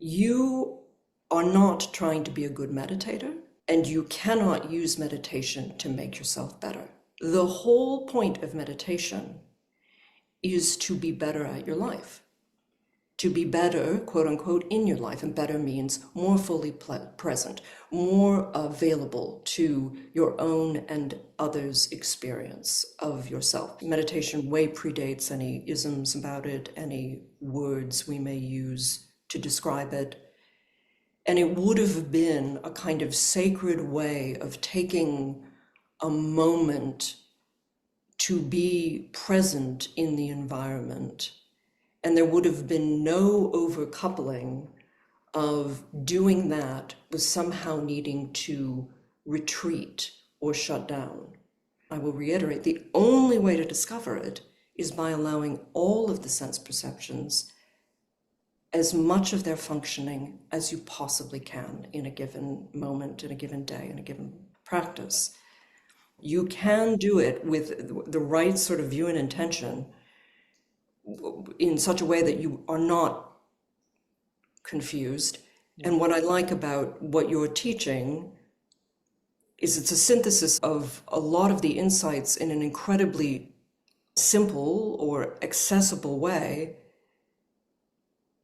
You are not trying to be a good meditator, and you cannot use meditation to make yourself better. The whole point of meditation is to be better at your life, to be better, quote unquote, in your life. And better means more fully present, more available to your own and others' experience of yourself. Meditation way predates any isms about it, any words we may use to describe it. And it would have been a kind of sacred way of taking a moment to be present in the environment. And there would have been no overcoupling of doing that with somehow needing to retreat or shut down. I will reiterate, the only way to discover it is by allowing all of the sense perceptions as much of their functioning as you possibly can in a given moment, in a given day, in a given practice. You can do it with the right sort of view and intention in such a way that you are not confused. And what I like about what you're teaching is it's a synthesis of a lot of the insights in an incredibly simple or accessible way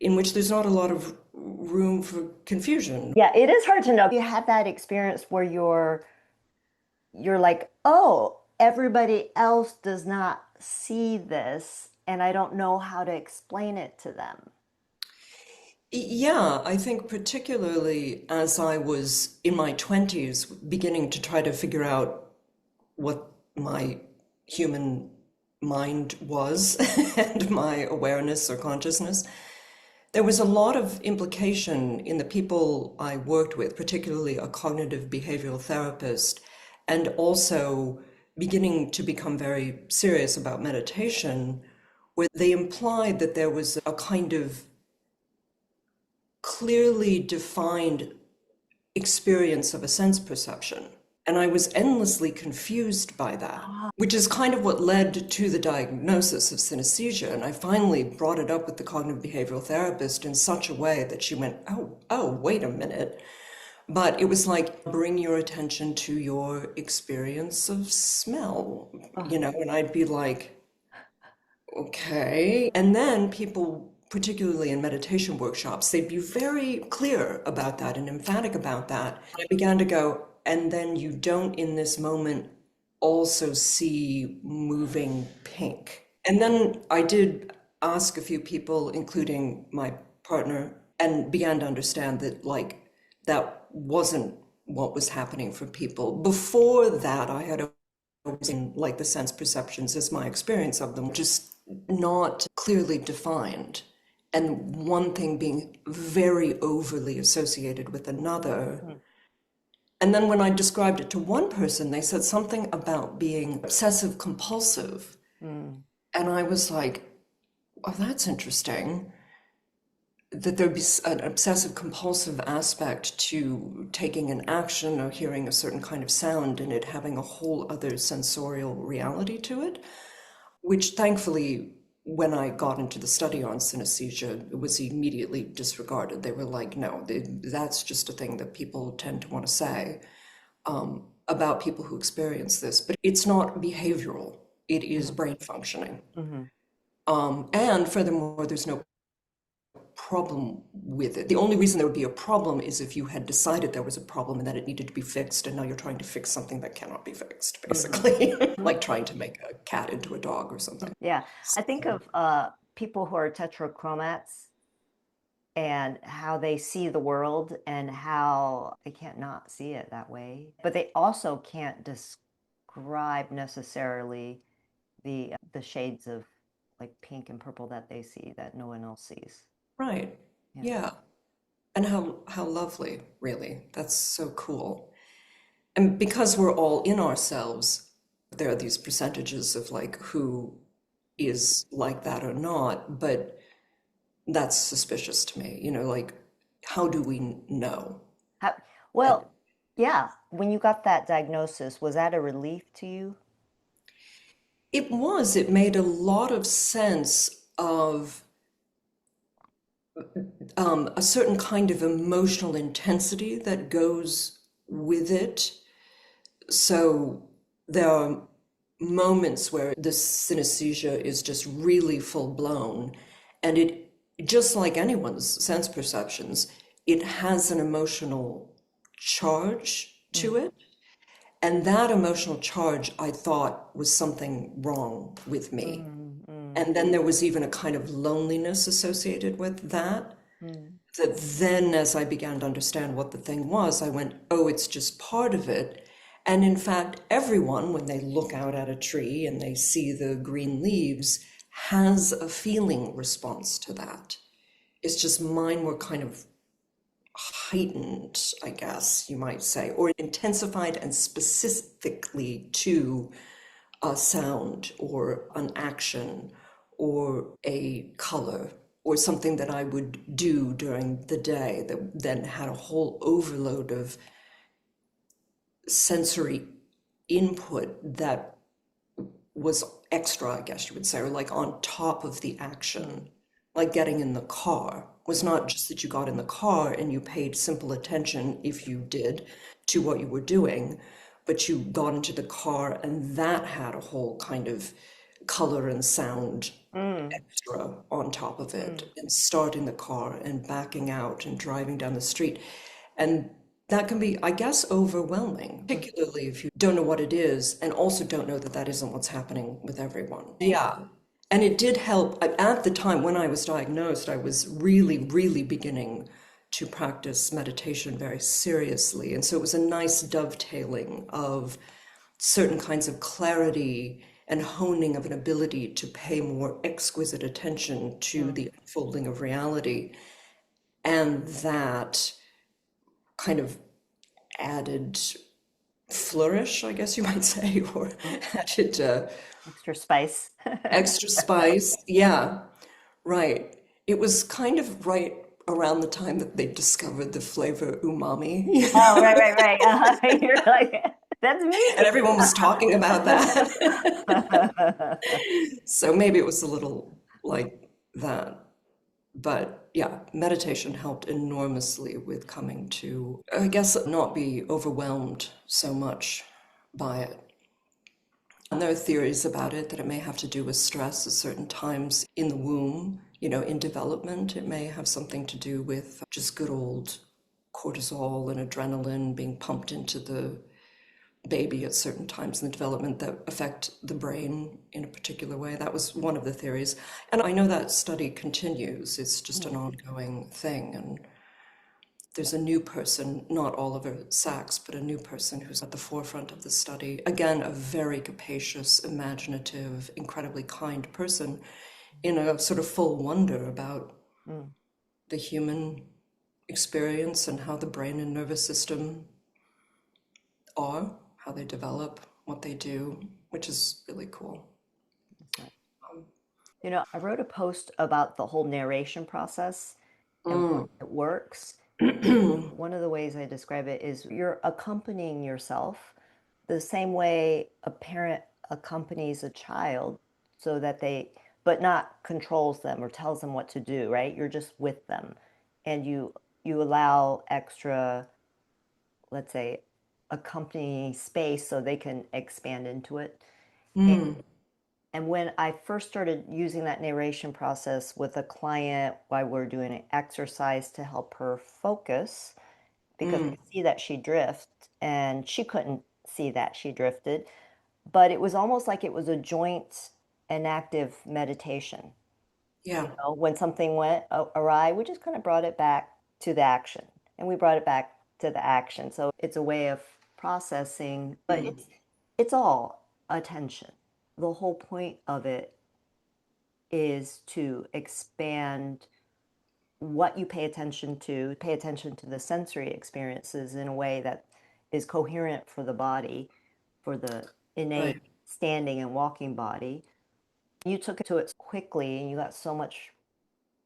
in which there's not a lot of room for confusion. Yeah, it is hard to know. You have that experience where you're like, oh, everybody else does not see this, and I don't know how to explain it to them. Yeah, I think particularly as I was in my 20s beginning to try to figure out what my human mind was and my awareness or consciousness, there was a lot of implication in the people I worked with, particularly a cognitive behavioral therapist, and also beginning to become very serious about meditation, where they implied that there was a kind of clearly defined experience of a sense perception. And I was endlessly confused by that, which is kind of what led to the diagnosis of synesthesia. And I finally brought it up with the cognitive behavioral therapist in such a way that she went, oh, wait a minute. But it was like, bring your attention to your experience of smell, and I'd be like, okay. And then people, particularly in meditation workshops, they'd be very clear about that and emphatic about that. And I began to go, and then you don't in this moment also see moving pink. And then I did ask a few people, including my partner, and began to understand that like that wasn't what was happening for people. Before that, I had always seen like the sense perceptions as my experience of them, just not clearly defined. And one thing being very overly associated with another. And then when I described it to one person, they said something about being obsessive compulsive. And I was like, oh, that's interesting. That there'd be an obsessive compulsive aspect to taking an action or hearing a certain kind of sound and it having a whole other sensorial reality to it, which thankfully, when I got into the study on synesthesia, it was immediately disregarded. They were like, no, that's just a thing that people tend to want to say about people who experience this. But it's not behavioral. It is brain functioning. And furthermore, there's no problem with it. The only reason there would be a problem is if you had decided there was a problem and that it needed to be fixed, and now you're trying to fix something that cannot be fixed, basically. Like trying to make a cat into a dog or something. Yeah, I think of people who are tetrachromats and how they see the world and how they can't not see it that way. But they also can't describe necessarily the shades of like pink and purple that they see that no one else sees. Right. Yeah. And how lovely, really. That's so cool. And because we're all in ourselves, there are these percentages of like who is like that or not, but that's suspicious to me. Like, how do we know? Well, yeah, when you got that diagnosis, was that a relief to you? It was. It made a lot of sense of a certain kind of emotional intensity that goes with it. So there are moments where the synesthesia is just really full blown, and it, just like anyone's sense perceptions, it has an emotional charge to Mm, it. And that emotional charge, I thought, was something wrong with me. mm, mm, And then there was even a kind of loneliness associated with that. mm, That then, as I began to understand what the thing was, I went, oh, it's just part of it. And in fact, everyone, when they look out at a tree and they see the green leaves, has a feeling response to that. It's just mine were kind of heightened, I guess you might say, or intensified and specifically to a sound or an action or a color or something that I would do during the day that then had a whole overload of sensory input that was extra, I guess you would say, or like on top of the action. Like getting in the car was not just that you got in the car and you paid simple attention, if you did, to what you were doing, but you got into the car and that had a whole kind of color and sound mm, extra on top of it, mm, and starting the car and backing out and driving down the street. And that can be, I guess, overwhelming, mm. particularly if you don't know what it is and also don't know that that isn't what's happening with everyone. Yeah. And it did help. At the time when I was diagnosed, I was really, really beginning to practice meditation very seriously. And so it was a nice dovetailing of certain kinds of clarity and honing of an ability to pay more exquisite attention to Mm. the unfolding of reality. And that kind of added flourish, I guess you might say, or Mm. added Extra spice. extra spice. Yeah, right. It was kind of right around the time that they discovered the flavor umami. Oh, right, right, right. You're like, that's And me. everyone was talking about that. So maybe it was a little like that. But yeah, meditation helped enormously with coming to, I guess, not be overwhelmed so much by it. And there are theories about it that it may have to do with stress at certain times in the womb, in development. It may have something to do with just good old cortisol and adrenaline being pumped into the baby at certain times in the development that affect the brain in a particular way. That was one of the theories. And I know that study continues. It's just an Mm. ongoing thing. And there's a new person, not Oliver Sacks, but a new person who's at the forefront of the study. Again, a very capacious, imaginative, incredibly kind person in a sort of full wonder about Mm. the human experience and how the brain and nervous system are, how they develop, what they do, which is really cool. That's nice. I wrote a post about the whole narration process and Mm. how it works. One of the ways I describe it is you're accompanying yourself the same way a parent accompanies a child so that but not controls them or tells them what to do, right? You're just with them and you allow extra, let's say, accompanying space so they can expand into it. Mm. And when I first started using that narration process with a client while we're doing an exercise to help her focus, because I Mm. could see that she drifted and she couldn't see that she drifted, but it was almost like it was a joint and active meditation. Yeah. When something went awry, we just kind of brought it back to the action and we brought it back to the action. So it's a way of processing, but Mm. it's all attention. The whole point of it is to expand what you pay attention to the sensory experiences in a way that is coherent for the body, for the innate Right. standing and walking body. You took it to it quickly and you got so much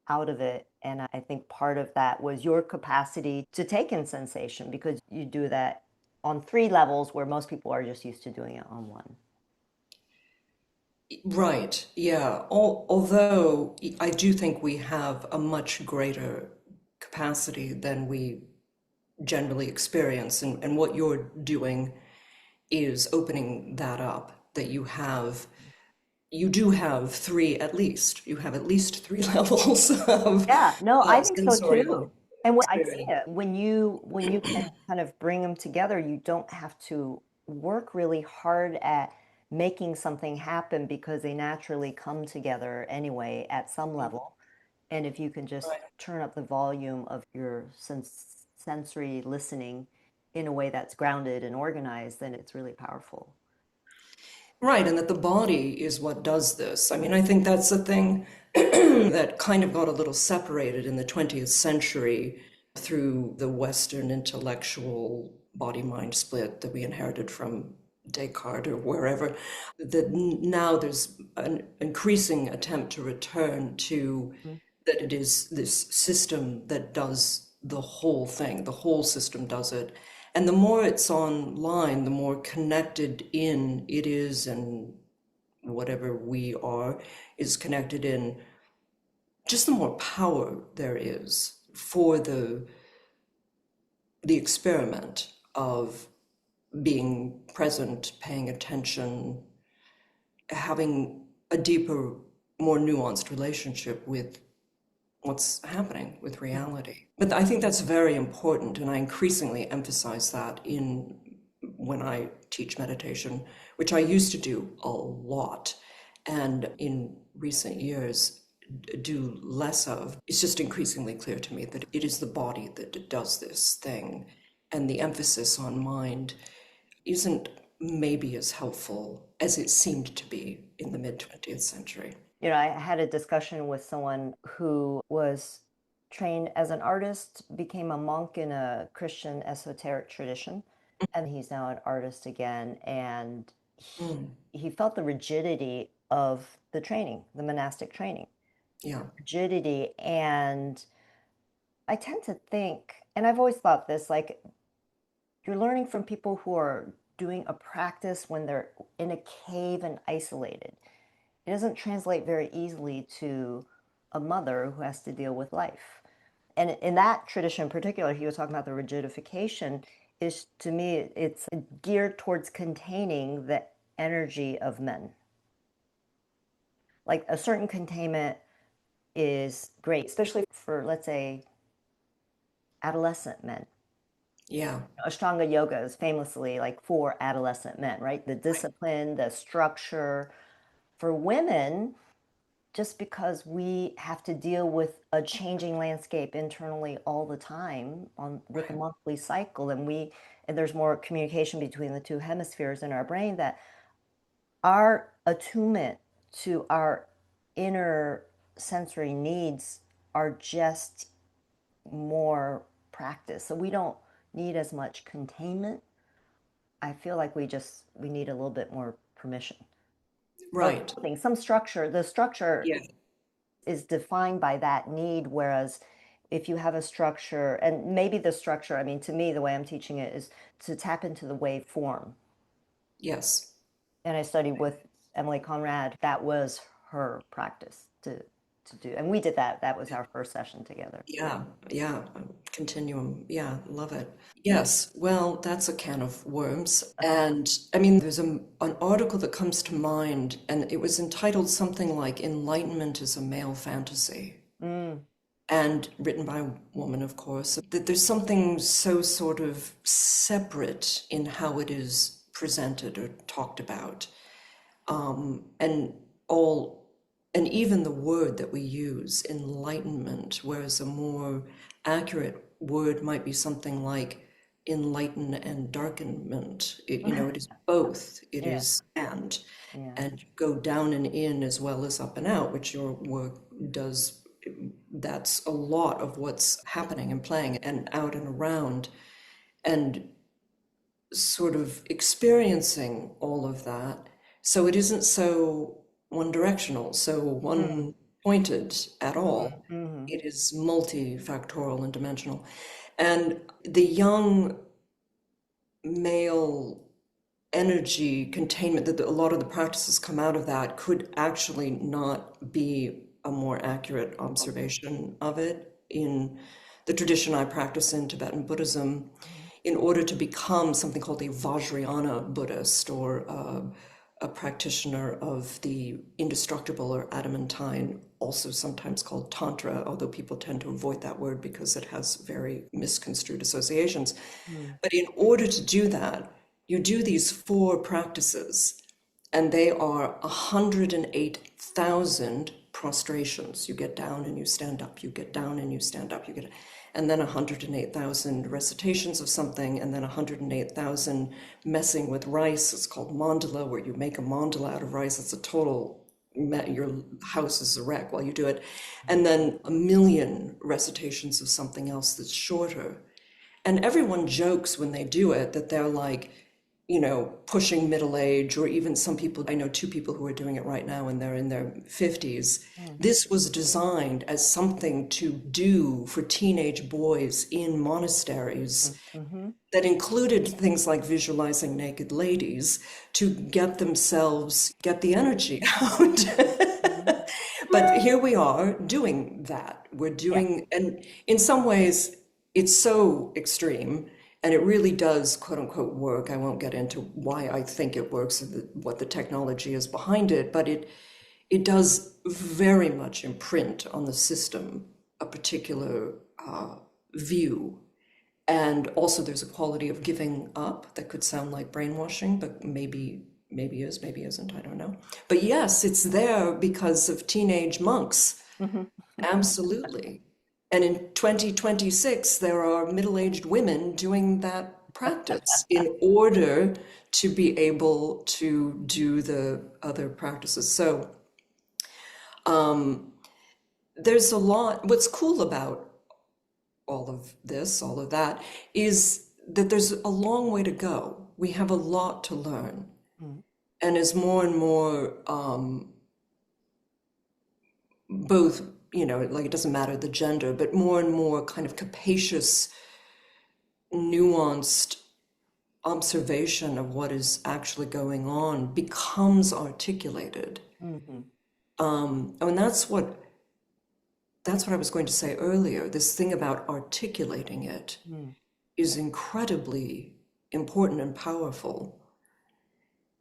out of it. And I think part of that was your capacity to take in sensation because you do that on three levels where most people are just used to doing it on one. Right, yeah. Although I do think we have a much greater capacity than we generally experience, and what you're doing is opening that up, that you do have three at least. You have at least three levels of Yeah, no, I think so sensorial too. And when I see experience. it, when you can kind of bring them together, you don't have to work really hard at making something happen because they naturally come together anyway at some level. And if you can just Right. turn up the volume of your sensory listening in a way that's grounded and organized, then it's really powerful. Right, and that the body is what does this. I mean, I think that's the thing that kind of got a little separated in the 20th century through the Western intellectual body-mind split that we inherited from Descartes or wherever. That now there's an increasing attempt to return to Mhm. that it is this system that does the whole thing, the whole system does it. And the more it's online, the more connected in it is, and whatever we are is connected in, just the more power there is for the experiment of being present, paying attention, having a deeper, more nuanced relationship with what's happening with reality. But I think that's very important, and I increasingly emphasize that in when I teach meditation, which I used to do a lot, and in recent years do less of. It's just increasingly clear to me that it is the body that does this thing, and the emphasis on mind isn't maybe as helpful as it seemed to be in the mid 20th century. You know, I had a discussion with someone who was trained as an artist, became a monk in a Christian esoteric tradition, and he's now an artist again. And Mm, he felt the rigidity of the training, the monastic training, yeah, rigidity. And I tend to think, and I've always thought this, like you're learning from people who are doing a practice when they're in a cave and isolated. It doesn't translate very easily to a mother who has to deal with life. And in that tradition in particular, he was talking about the rigidification, is to me, it's geared towards containing the energy of men. Like a certain containment is great, especially for, let's say, adolescent men. yeah. Ashtanga yoga is famously like for adolescent men, right? The discipline, the structure. For women, just because we have to deal with a changing landscape internally all the time on with a Right. monthly cycle, and there's more communication between the two hemispheres in our brain, that our attunement to our inner sensory needs are just more practice. So we don't need as much containment. I feel like we need a little bit more permission or Right. something, some structure. The structure Yeah. is defined by that need, whereas if you have a structure, and maybe the structure, I mean, to me, the way I'm teaching it is to tap into the wave form. Yes. And I studied with Emily Conrad. That was her practice to do. And we did that. That was our first session together. Yeah. Yeah. Continuum. Yeah. Love it. Yes. Well, that's a can of worms. And I mean, there's an article that comes to mind, and it was entitled something like Enlightenment is a Male Fantasy, Mm, and written by a woman, of course. That there's something so sort of separate in how it is presented or talked about. And all, and even the word that we use, enlightenment, whereas a more accurate word might be something like enlighten and darkenment. It is both. It yeah, is yeah. and go down and in as well as up and out, which your work does. That's a lot of what's happening and playing and out and around, and sort of experiencing all of that. So it isn't so one directional, so Mm, one pointed at mm, all. mm, It is multifactorial and dimensional. And the young male energy containment, that a lot of the practices come out of that, could actually not be a more accurate observation of it. In the tradition I practice in Tibetan Buddhism, in order to become something called a Vajrayana Buddhist, or a practitioner of the indestructible or adamantine, also sometimes called Tantra, although people tend to avoid that word because it has very misconstrued associations. But in order to do that, you do these four practices, and they are 108,000 prostrations. You get down and you stand up, you get down and you stand up, and then 108,000 recitations of something, and then 108,000 messing with rice. It's called mandala, where you make a mandala out of rice. It's a total, your house is a wreck while you do it. And then 1,000,000 recitations of something else that's shorter. And everyone jokes when they do it that they're like, pushing middle age, or even some people, I know two people who are doing it right now and they're in their 50s. This was designed as something to do for teenage boys in monasteries that included things like visualizing naked ladies to get the energy out. But here we are doing that. We're Yeah. doing, and in some ways, it's so extreme, and it really does, quote unquote, work. I won't get into why I think it works and what the technology is behind it, but it does very much imprint on the system a particular view. And also there's a quality of giving up that could sound like brainwashing, but maybe is, maybe isn't, I don't know. But yes, it's there because of teenage monks. Absolutely. And in 2026, there are middle-aged women doing that practice in order to be able to do the other practices. So there's a lot. What's cool about all of this, all of that, is that there's a long way to go. We have a lot to learn. And as more and more, both, like it doesn't matter the gender, but more and more kind of capacious, nuanced observation of what is actually going on becomes articulated. And that's what I was going to say earlier. This thing about articulating it is incredibly important and powerful.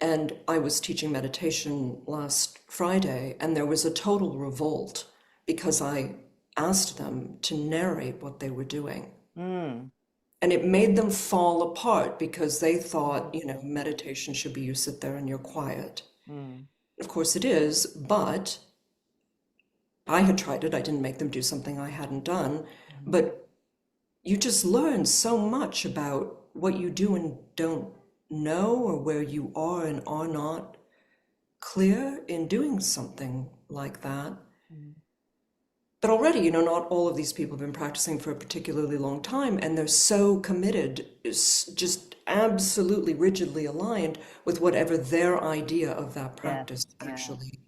And I was teaching meditation last Friday, and there was a total revolt because I asked them to narrate what they were doing. And it made them fall apart because they thought, meditation should be you sit there and you're quiet. Of course it is, but I had tried it. I didn't make them do something I hadn't done. But you just learn so much about what you do and don't know, or where you are and are not clear in doing something like that. But already, not all of these people have been practicing for a particularly long time, and they're so committed, just absolutely rigidly aligned with whatever their idea of that practice actually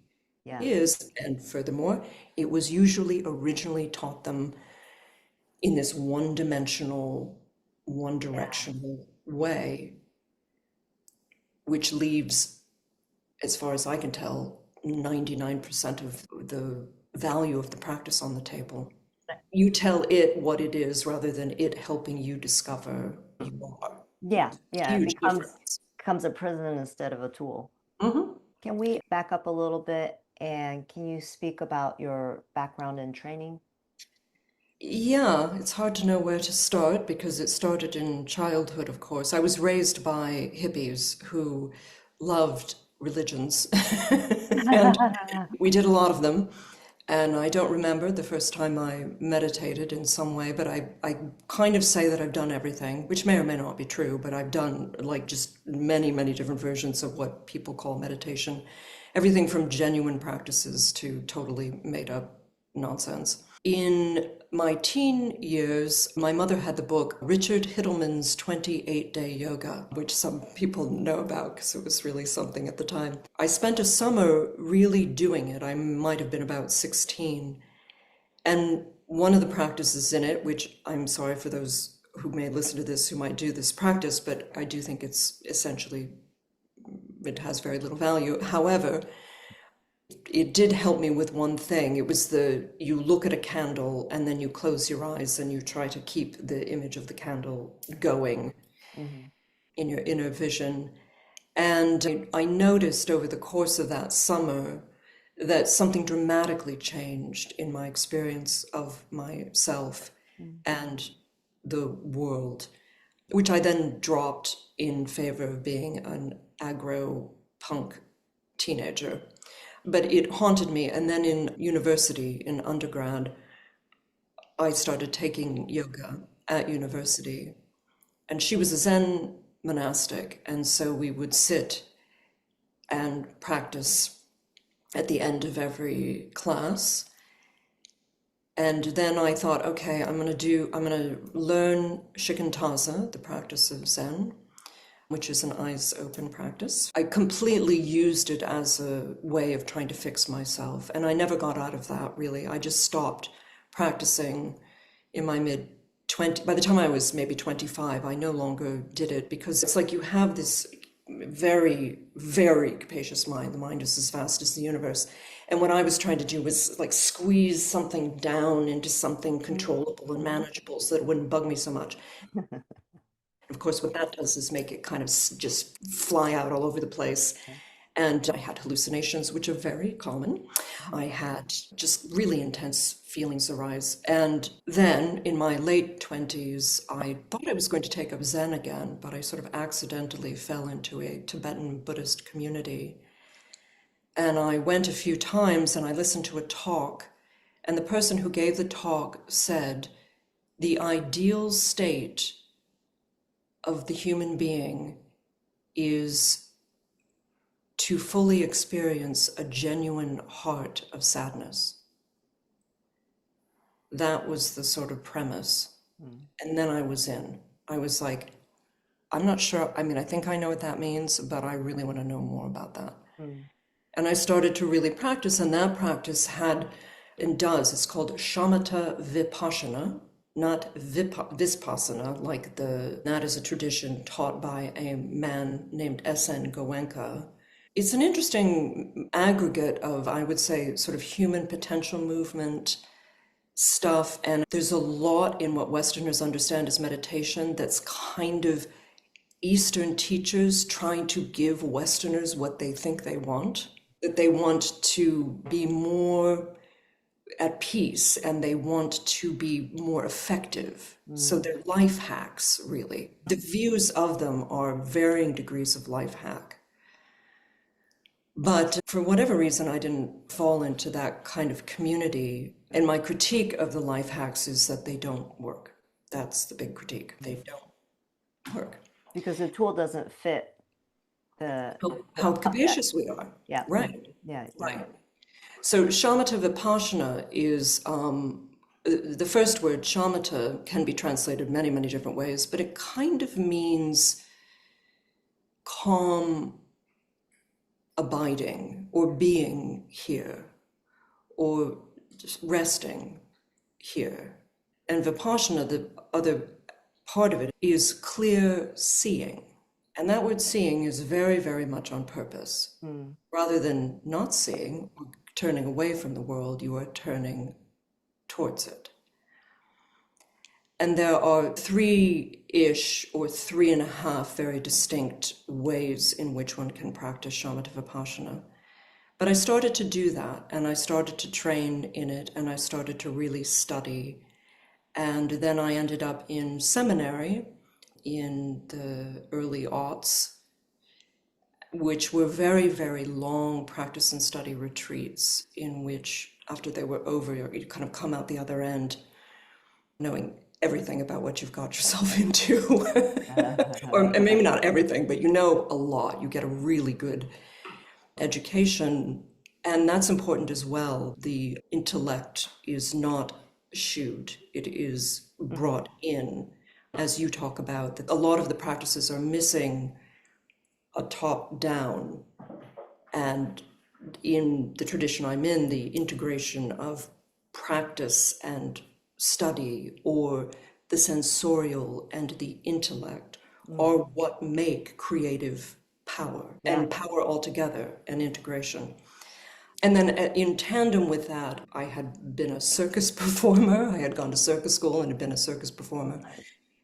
is. And furthermore, it was usually originally taught them in this one-dimensional, one-directional way, which leaves, as far as I can tell, 99% of the value of the practice on the table. You tell it what it is rather than it helping you discover who you are. It Huge difference. becomes a prison instead of a tool. Can we back up a little bit, and can you speak about your background in training? Yeah, it's hard to know where to start because it started in childhood, of course. I was raised by hippies who loved religions, and we did a lot of them. And I don't remember the first time I meditated in some way, but I kind of say that I've done everything, which may or may not be true, but I've done like just many, many different versions of what people call meditation. Everything from genuine practices to totally made up nonsense. In my teen years, my mother had the book Richard Hittleman's 28-Day Yoga, which some people know about because it was really something at the time. I spent a summer really doing it. I might have been about 16. And one of the practices in it, which I'm sorry for those who may listen to this who might do this practice, but I do think it's essentially it has very little value. However, it did help me with one thing. It was you look at a candle and then you close your eyes and you try to keep the image of the candle going Mm-hmm. in your inner vision. And I noticed over the course of that summer that something dramatically changed in my experience of myself and the world, which I then dropped in favor of being an aggro punk teenager. But it haunted me. And then in university, in undergrad, I started taking yoga at university. And she was a Zen monastic. And so we would sit and practice at the end of every class. And then I thought, okay, I'm going to learn Shikantaza, the practice of Zen, which is an eyes open practice. I completely used it as a way of trying to fix myself. And I never got out of that, really. I just stopped practicing in my mid-20s. By the time I was maybe 25, I no longer did it, because it's like you have this very, very capacious mind. The mind is as vast as the universe. And what I was trying to do was like squeeze something down into something controllable and manageable so that it wouldn't bug me so much. Of course, what that does is make it kind of just fly out all over the place. And I had hallucinations, which are very common. I had just really intense feelings arise. And then in my late 20s, I thought I was going to take up Zen again, but I sort of accidentally fell into a Tibetan Buddhist community. And I went a few times and I listened to a talk. And the person who gave the talk said, the ideal state of the human being is to fully experience a genuine heart of sadness. That was the sort of premise. And then I was in. I was like, I'm not sure. I mean, I think I know what that means, but I really want to know more about that. And I started to really practice, and that practice had and does, it's called shamatha vipassana, not vipassana, like that is a tradition taught by a man named S.N. Goenka. It's an interesting aggregate of, I would say, sort of human potential movement stuff. And there's a lot in what Westerners understand as meditation that's kind of Eastern teachers trying to give Westerners what they think they want, that they want to be more at peace and they want to be more effective. So they're life hacks, really. The views of them are varying degrees of life hack. But for whatever reason, I didn't fall into that kind of community. And my critique of the life hacks is that they don't work. That's the big critique. They don't work. Because the tool doesn't fit How capacious we are. Yeah. Right. Yeah. Right. So shamatha vipassana is, the first word shamatha can be translated many, many different ways, but it kind of means calm abiding or being here or just resting here. And vipassana, the other part of it, is clear seeing. And that word seeing is very, very much on purpose. Rather than not seeing, or turning away from the world, you are turning towards it. And there are 3-ish or 3.5 very distinct ways in which one can practice shamatha vipassana. But I started to do that, and I started to train in it, and I started to really study. And then I ended up in seminary in the early aughts, which were very, very long practice and study retreats in which, after they were over, you kind of come out the other end knowing everything about what you've got yourself into. Or maybe not everything, but you know a lot. You get a really good education. And that's important as well. The intellect is not shooed, it is brought in. As you talk about, that a lot of the practices are missing a top down. And in the tradition I'm in, the integration of practice and study, or the sensorial and the intellect, are what make creative power Yeah. and power altogether and integration. And then in tandem with that, I had been a circus performer. I had gone to circus school and had been a circus performer.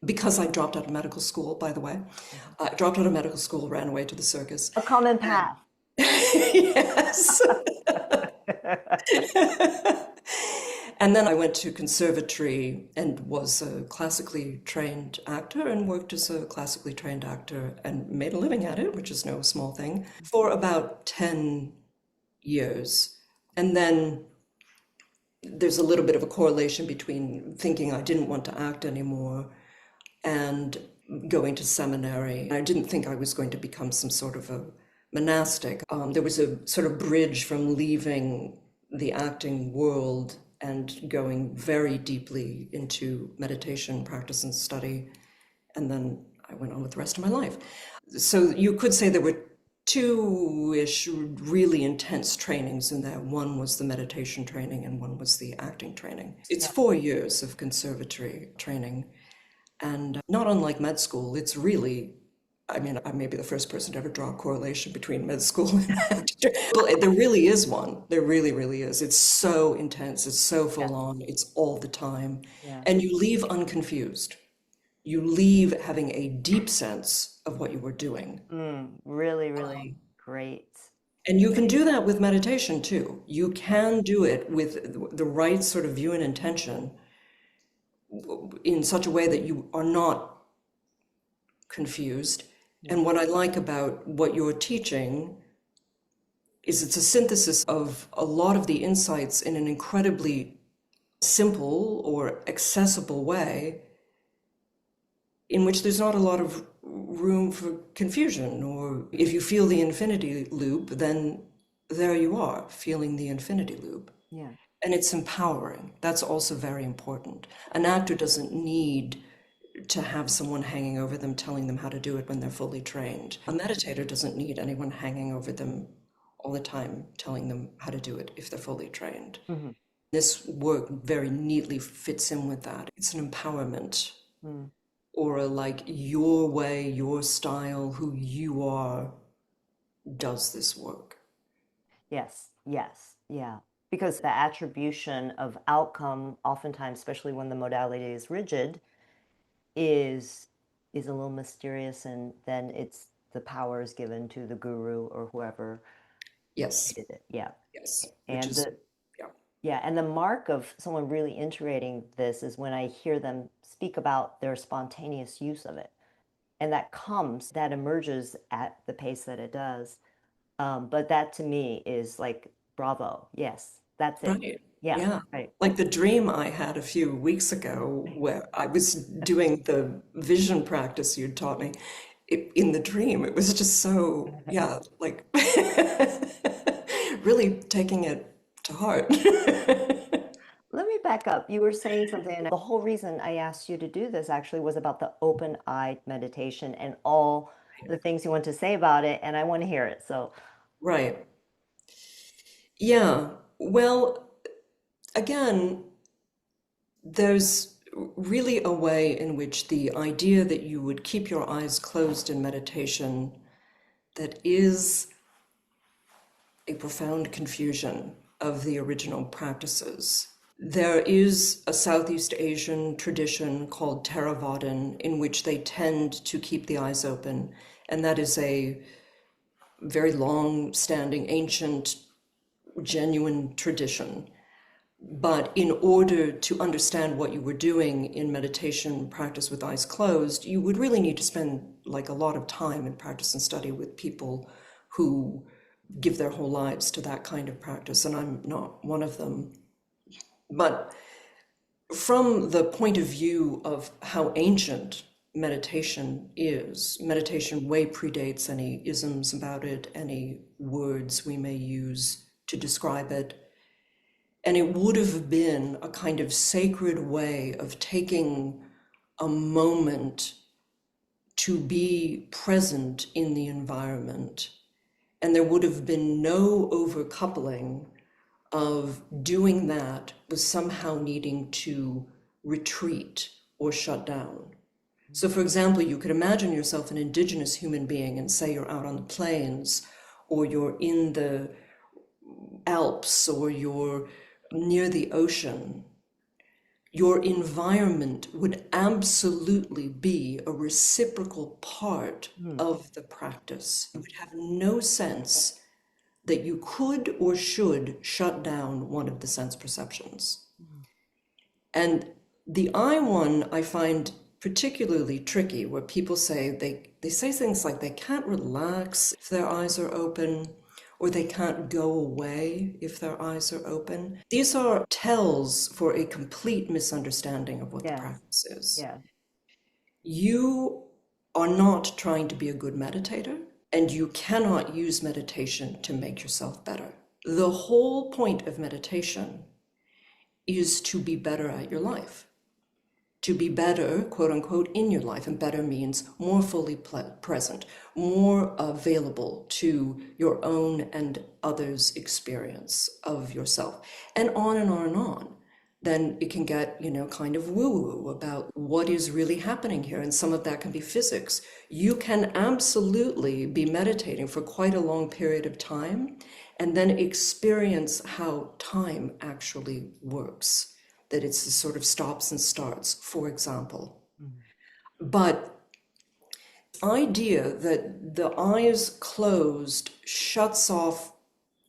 Because I dropped out of medical school, by the way. I dropped out of medical school, ran away to the circus. A common path. Yes. And then I went to conservatory and was a classically trained actor and worked as a classically trained actor and made a living at it, which is no small thing, for about 10 years. And then there's a little bit of a correlation between thinking I didn't want to act anymore and going to seminary. I didn't think I was going to become some sort of a monastic. There was a sort of bridge from leaving the acting world and going very deeply into meditation, practice, and study. And then I went on with the rest of my life. So you could say there were two-ish really intense trainings in there. One was the meditation training and one was the acting training. It's 4 years of conservatory training. And not unlike med school, it's really, I mean, I may be the first person to ever draw a correlation between med school and acting. But there really is one. There really, really is. It's so intense. It's so full on. It's all the time. Yeah. And you leave unconfused. You leave having a deep sense of what you were doing. Really, really great. And you can do that with meditation too. You can do it with the right sort of view and intention in such a way that you are not confused. And what I like about what you're teaching is it's a synthesis of a lot of the insights in an incredibly simple or accessible way in which there's not a lot of room for confusion. Or if you feel the infinity loop, then there you are, feeling the infinity loop. Yeah. And it's empowering. That's also very important. An actor doesn't need to have someone hanging over them telling them how to do it when they're fully trained. A meditator doesn't need anyone hanging over them all the time telling them how to do it if they're fully trained. Mm-hmm. This work very neatly fits in with that. It's an empowerment, or like your way, your style, who you are does this work. Yes, yes, yeah. Because the attribution of outcome, oftentimes, especially when the modality is rigid, is a little mysterious, and then it's the power is given to the guru or whoever Yes, did it. Yeah. yes. And Which is, yeah. yeah, and the mark of someone really integrating this is when I hear them speak about their spontaneous use of it. And that emerges at the pace that it does. But that to me is like, bravo. Yes, that's it. Right. Yeah, Yeah. right. Like the dream I had a few weeks ago where I was doing the vision practice you'd taught me. In the dream, it was just so, yeah, like really taking it to heart. Let me back up. You were saying something, and the whole reason I asked you to do this actually was about the open-eyed meditation and all the things you want to say about it, and I want to hear it. So, Right. Yeah. Well, again, there's really a way in which the idea that you would keep your eyes closed in meditation that is a profound confusion of the original practices. There is a Southeast Asian tradition called Theravadan in which they tend to keep the eyes open, and that is a very long-standing, ancient, genuine tradition. But in order to understand what you were doing in meditation practice with eyes closed, you would really need to spend like a lot of time in practice and study with people who give their whole lives to that kind of practice, and I'm not one of them. But from the point of view of how ancient meditation is, meditation way predates any isms about it, any words we may use to describe it. And it would have been a kind of sacred way of taking a moment to be present in the environment. And there would have been no overcoupling of doing that with somehow needing to retreat or shut down. So, for example, you could imagine yourself an indigenous human being and say you're out on the plains or you're in the Alps or you're near the ocean. Your environment would absolutely be a reciprocal part of the practice. You would have no sense that you could or should shut down one of the sense perceptions. And the I one I find particularly tricky, where people say they say things like they can't relax if their eyes are open, or they can't go away if their eyes are open. These are tells for a complete misunderstanding of what the Yes. practice is. Yeah. You are not trying to be a good meditator, and you cannot use meditation to make yourself better. The whole point of meditation is to be better at your life, to be better, quote unquote, in your life. And better means more fully present, more available to your own and others' experience of yourself, and on and on and on. Then it can get, kind of woo-woo about what is really happening here. And some of that can be physics. You can absolutely be meditating for quite a long period of time and then experience how time actually works, that it's the sort of stops and starts, for example. But idea that the eyes closed shuts off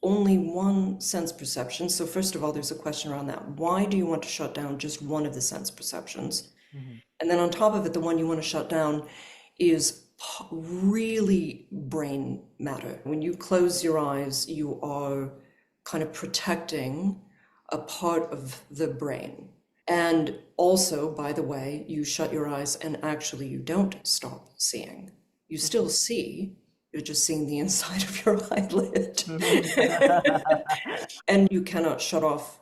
only one sense perception. So first of all, there's a question around that. Why do you want to shut down just one of the sense perceptions? And then on top of it, the one you want to shut down is really brain matter. When you close your eyes, you are kind of protecting a part of the brain. And also, by the way, you shut your eyes and actually you don't stop seeing. You still see, you're just seeing the inside of your eyelid. And you cannot shut off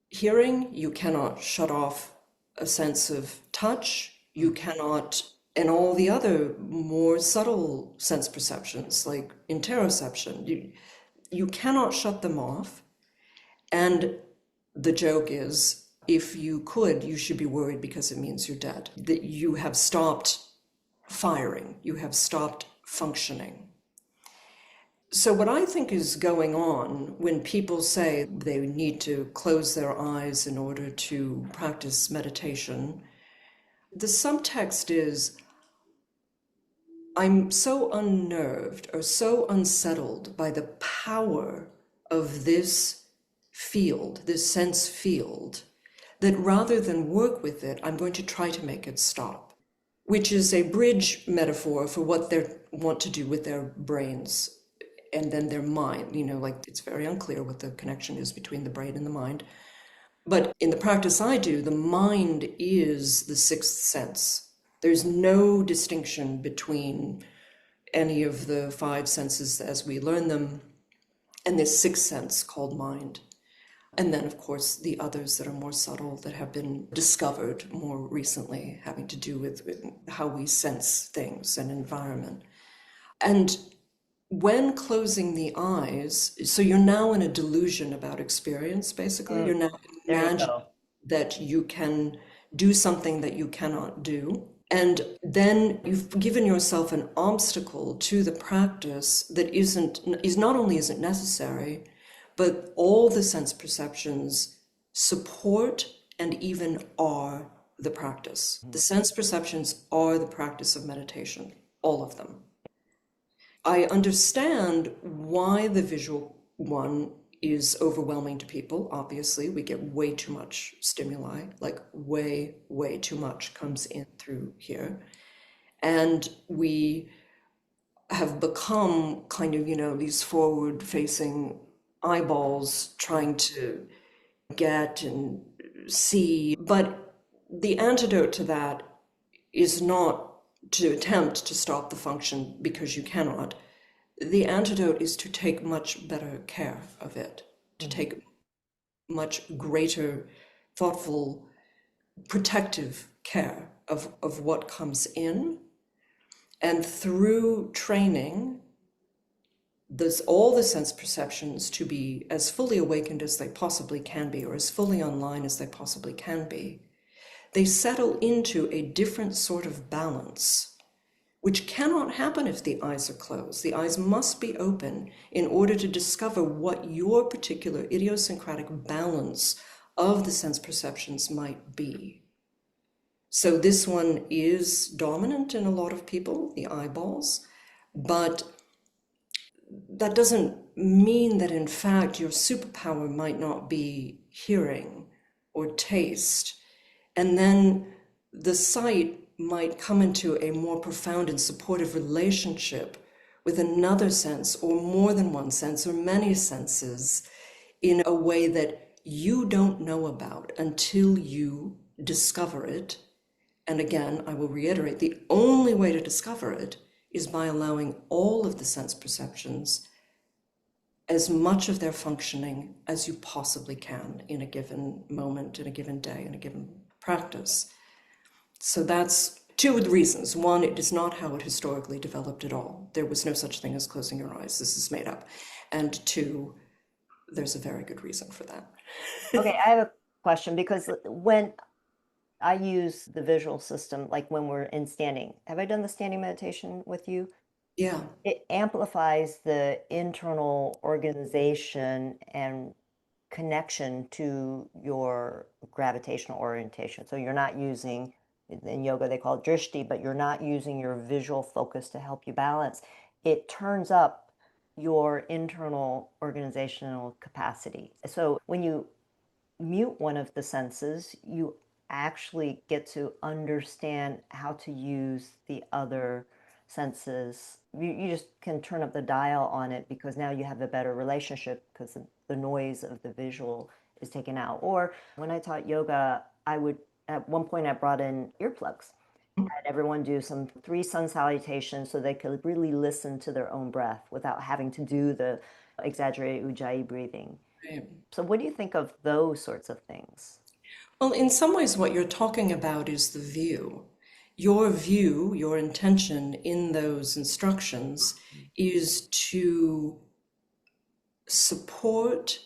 hearing, you cannot shut off a sense of touch, you cannot, and all the other more subtle sense perceptions like interoception, you cannot shut them off. And the joke is, if you could, you should be worried because it means you're dead, that you have stopped firing, you have stopped functioning. So what I think is going on when people say they need to close their eyes in order to practice meditation, the subtext is, I'm so unnerved or so unsettled by the power of this field, this sense field, that rather than work with it, I'm going to try to make it stop, which is a bridge metaphor for what they want to do with their brains and then their mind. Like it's very unclear what the connection is between the brain and the mind. But in the practice I do, the mind is the sixth sense. There's no distinction between any of the five senses as we learn them and this sixth sense called mind. And then, of course, the others that are more subtle that have been discovered more recently, having to do with how we sense things and environment. And when closing the eyes, so you're now in a delusion about experience, basically. You're now imagining that you can do something that you cannot do. And then you've given yourself an obstacle to the practice that not only isn't necessary, but all the sense perceptions support and even are the practice. The sense perceptions are the practice of meditation, all of them. I understand why the visual one is overwhelming to people. Obviously, we get way too much stimuli, like way, way too much comes in through here. And we have become kind of, these forward-facing eyeballs trying to get and see. But the antidote to that is not to attempt to stop the function because you cannot. The antidote is to take much better care of it, to take much greater, thoughtful, protective care of what comes in. And through training, all the sense perceptions to be as fully awakened as they possibly can be, or as fully online as they possibly can be, they settle into a different sort of balance, which cannot happen if the eyes are closed. The eyes must be open in order to discover what your particular idiosyncratic balance of the sense perceptions might be. So this one is dominant in a lot of people, the eyeballs, but that doesn't mean that in fact your superpower might not be hearing or taste. And then the sight might come into a more profound and supportive relationship with another sense, or more than one sense, or many senses, in a way that you don't know about until you discover it. And again, I will reiterate, the only way to discover it is by allowing all of the sense perceptions, as much of their functioning as you possibly can in a given moment, in a given day, in a given practice. So that's two of the reasons. One, it is not how it historically developed at all. There was no such thing as closing your eyes. This is made up. And two, there's a very good reason for that. Okay, I have a question, because when I use the visual system, like when we're in standing, have I done the standing meditation with you? Yeah. It amplifies the internal organization and connection to your gravitational orientation. So you're not using, in yoga they call it drishti, but you're not using your visual focus to help you balance. It turns up your internal organizational capacity. So when you mute one of the senses, you actually get to understand how to use the other senses. You just can turn up the dial on it, because now you have a better relationship, because the noise of the visual is taken out. Or when I taught yoga, I would, at one point I brought in earplugs. Had everyone do some 3 sun salutations so they could really listen to their own breath without having to do the exaggerated ujjayi breathing. Right. So what do you think of those sorts of things? Well, in some ways, what you're talking about is the view. Your view, your intention in those instructions is to support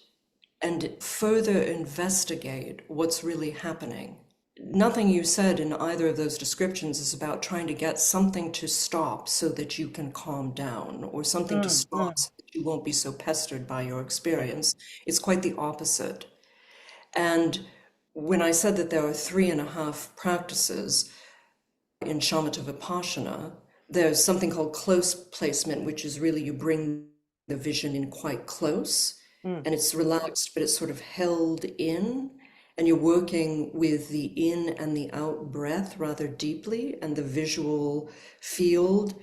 and further investigate what's really happening. Nothing you said in either of those descriptions is about trying to get something to stop so that you can calm down, or something to stop so that you won't be so pestered by your experience. It's quite the opposite. And when I said that there are 3.5 practices in shamatha vipassana, there's something called close placement, which is really you bring the vision in quite close, and it's relaxed, but it's sort of held in, and you're working with the in and the out breath rather deeply, and the visual field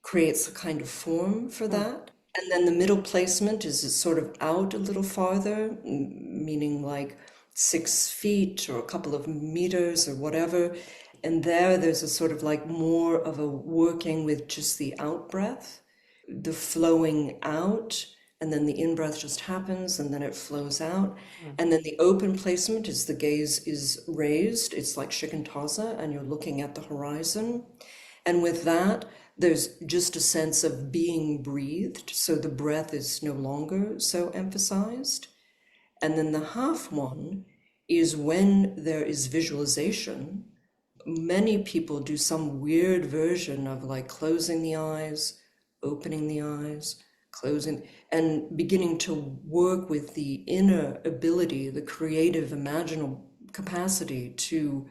creates a kind of form for that. And then the middle placement is sort of out a little farther, meaning like 6 feet or a couple of meters or whatever. And there's a sort of like more of a working with just the out breath, the flowing out, and then the in breath just happens and then it flows out. And then the open placement is the gaze is raised. It's like shikantaza, and you're looking at the horizon. And with that, there's just a sense of being breathed, so the breath is no longer so emphasized. And then the half one is when there is visualization. Many people do some weird version of like closing the eyes, opening the eyes, closing, and beginning to work with the inner ability, the creative, imaginal capacity to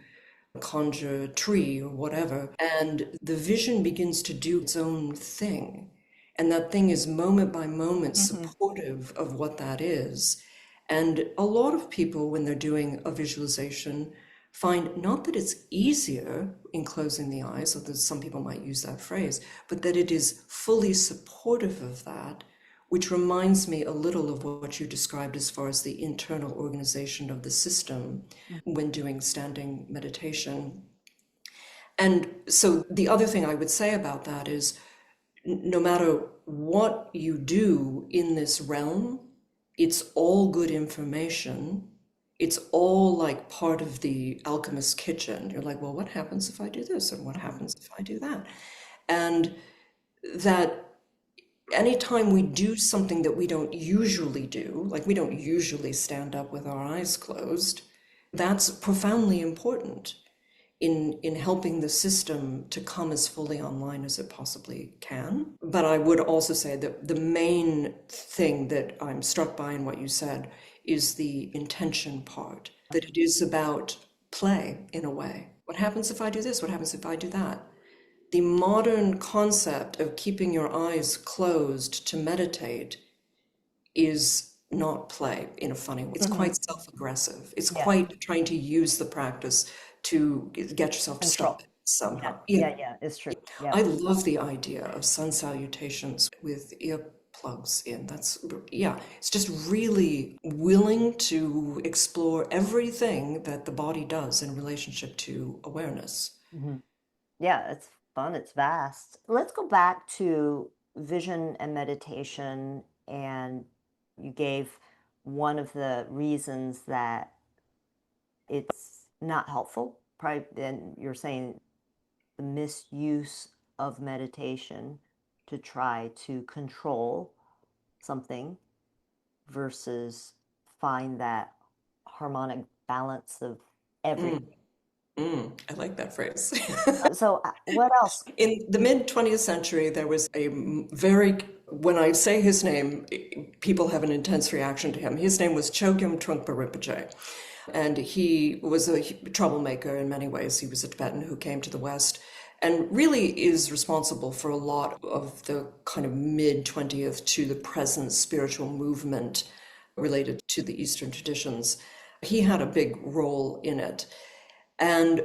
conjure a tree or whatever, and the vision begins to do its own thing. And that thing is moment by moment supportive of what that is. And a lot of people, when they're doing a visualization, find not that it's easier in closing the eyes, although some people might use that phrase, but that it is fully supportive of that, which reminds me a little of what you described as far as the internal organization of the system when doing standing meditation. And so the other thing I would say about that is, no matter what you do in this realm, it's all good information. It's all like part of the alchemist's kitchen. You're like, well, what happens if I do this? And what happens if I do that? And that anytime we do something that we don't usually do, like we don't usually stand up with our eyes closed, That's profoundly important in helping the system to come as fully online as it possibly can. But I would also say that the main thing that I'm struck by in what you said is the intention part, that it is about play in a way. What happens if I do this? What happens if I do that? The modern concept of keeping your eyes closed to meditate is not play in a funny way. It's quite self-aggressive. It's quite trying to use the practice to get yourself to stop it somehow. Yeah, it's true. Yeah. I love the idea of sun salutations with earplugs in. It's just really willing to explore everything that the body does in relationship to awareness. Yeah, it's fun, it's vast. Let's go back to vision and meditation, and you gave one of the reasons that it's not helpful. Probably, then you're saying the misuse of meditation to try to control something versus find that harmonic balance of everything. I like that phrase. So what else? In the mid 20th century, there was when I say his name, people have an intense reaction to him. His name was Chogyam Trungpa Rinpoche. And he was a troublemaker in many ways. He was a Tibetan who came to the West and really is responsible for a lot of the kind of mid 20th to the present spiritual movement related to the Eastern traditions. He had a big role in it. And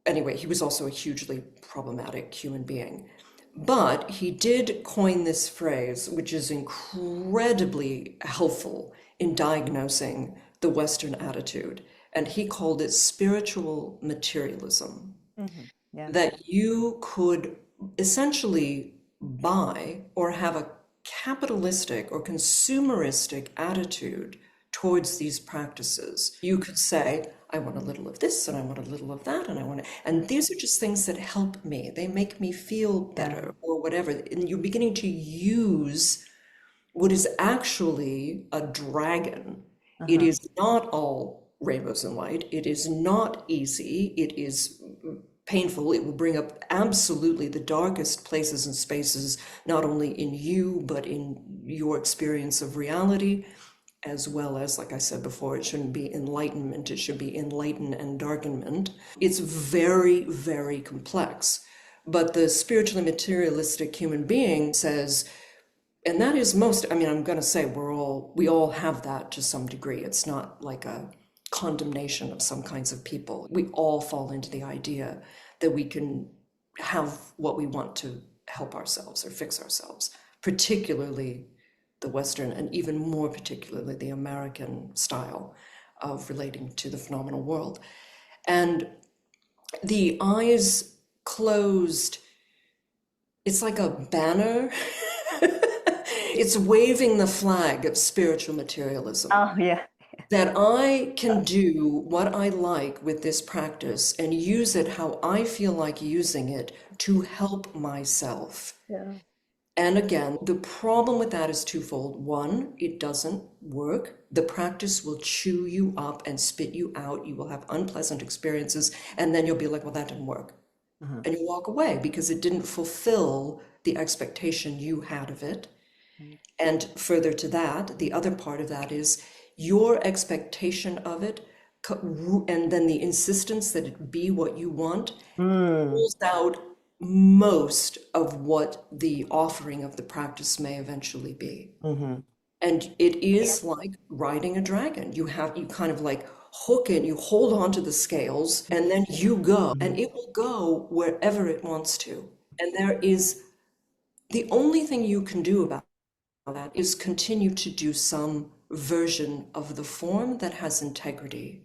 anyway, he was also a hugely problematic human being. But he did coin this phrase, which is incredibly helpful in diagnosing the Western attitude. And he called it spiritual materialism. That you could essentially buy or have a capitalistic or consumeristic attitude towards these practices. You could say, I want a little of this and I want a little of that and these are just things that help me. They make me feel better or whatever. And you're beginning to use what is actually a dragon. It is not all rainbows and light. It is not easy. It is painful. It will bring up absolutely the darkest places and spaces, not only in you, but in your experience of reality, as well as, like I said before, it shouldn't be enlightenment, it should be enlighten and darkenment. It's very, very complex. But the spiritually materialistic human being says, and that is I'm going to say we all have that to some degree. It's not like a condemnation of some kinds of people. We all fall into the idea that we can have what we want to help ourselves or fix ourselves, particularly the Western and even more particularly the American style of relating to the phenomenal world. And the eyes closed, it's like a banner. It's waving the flag of spiritual materialism. Oh, yeah. That I can do what I like with this practice and use it how I feel like using it to help myself. Yeah. And again, the problem with that is twofold. One, it doesn't work. The practice will chew you up and spit you out. You will have unpleasant experiences, and then you'll be like, well, that didn't work. And you walk away because it didn't fulfill the expectation you had of it. And further to that, the other part of that is your expectation of it, and then the insistence that it be what you want, rules out most of what the offering of the practice may eventually be. And it is like riding a dragon. You kind of like hook it, you hold on to the scales, and then you go, and it will go wherever it wants to. And the only thing you can do about that is continue to do some version of the form that has integrity,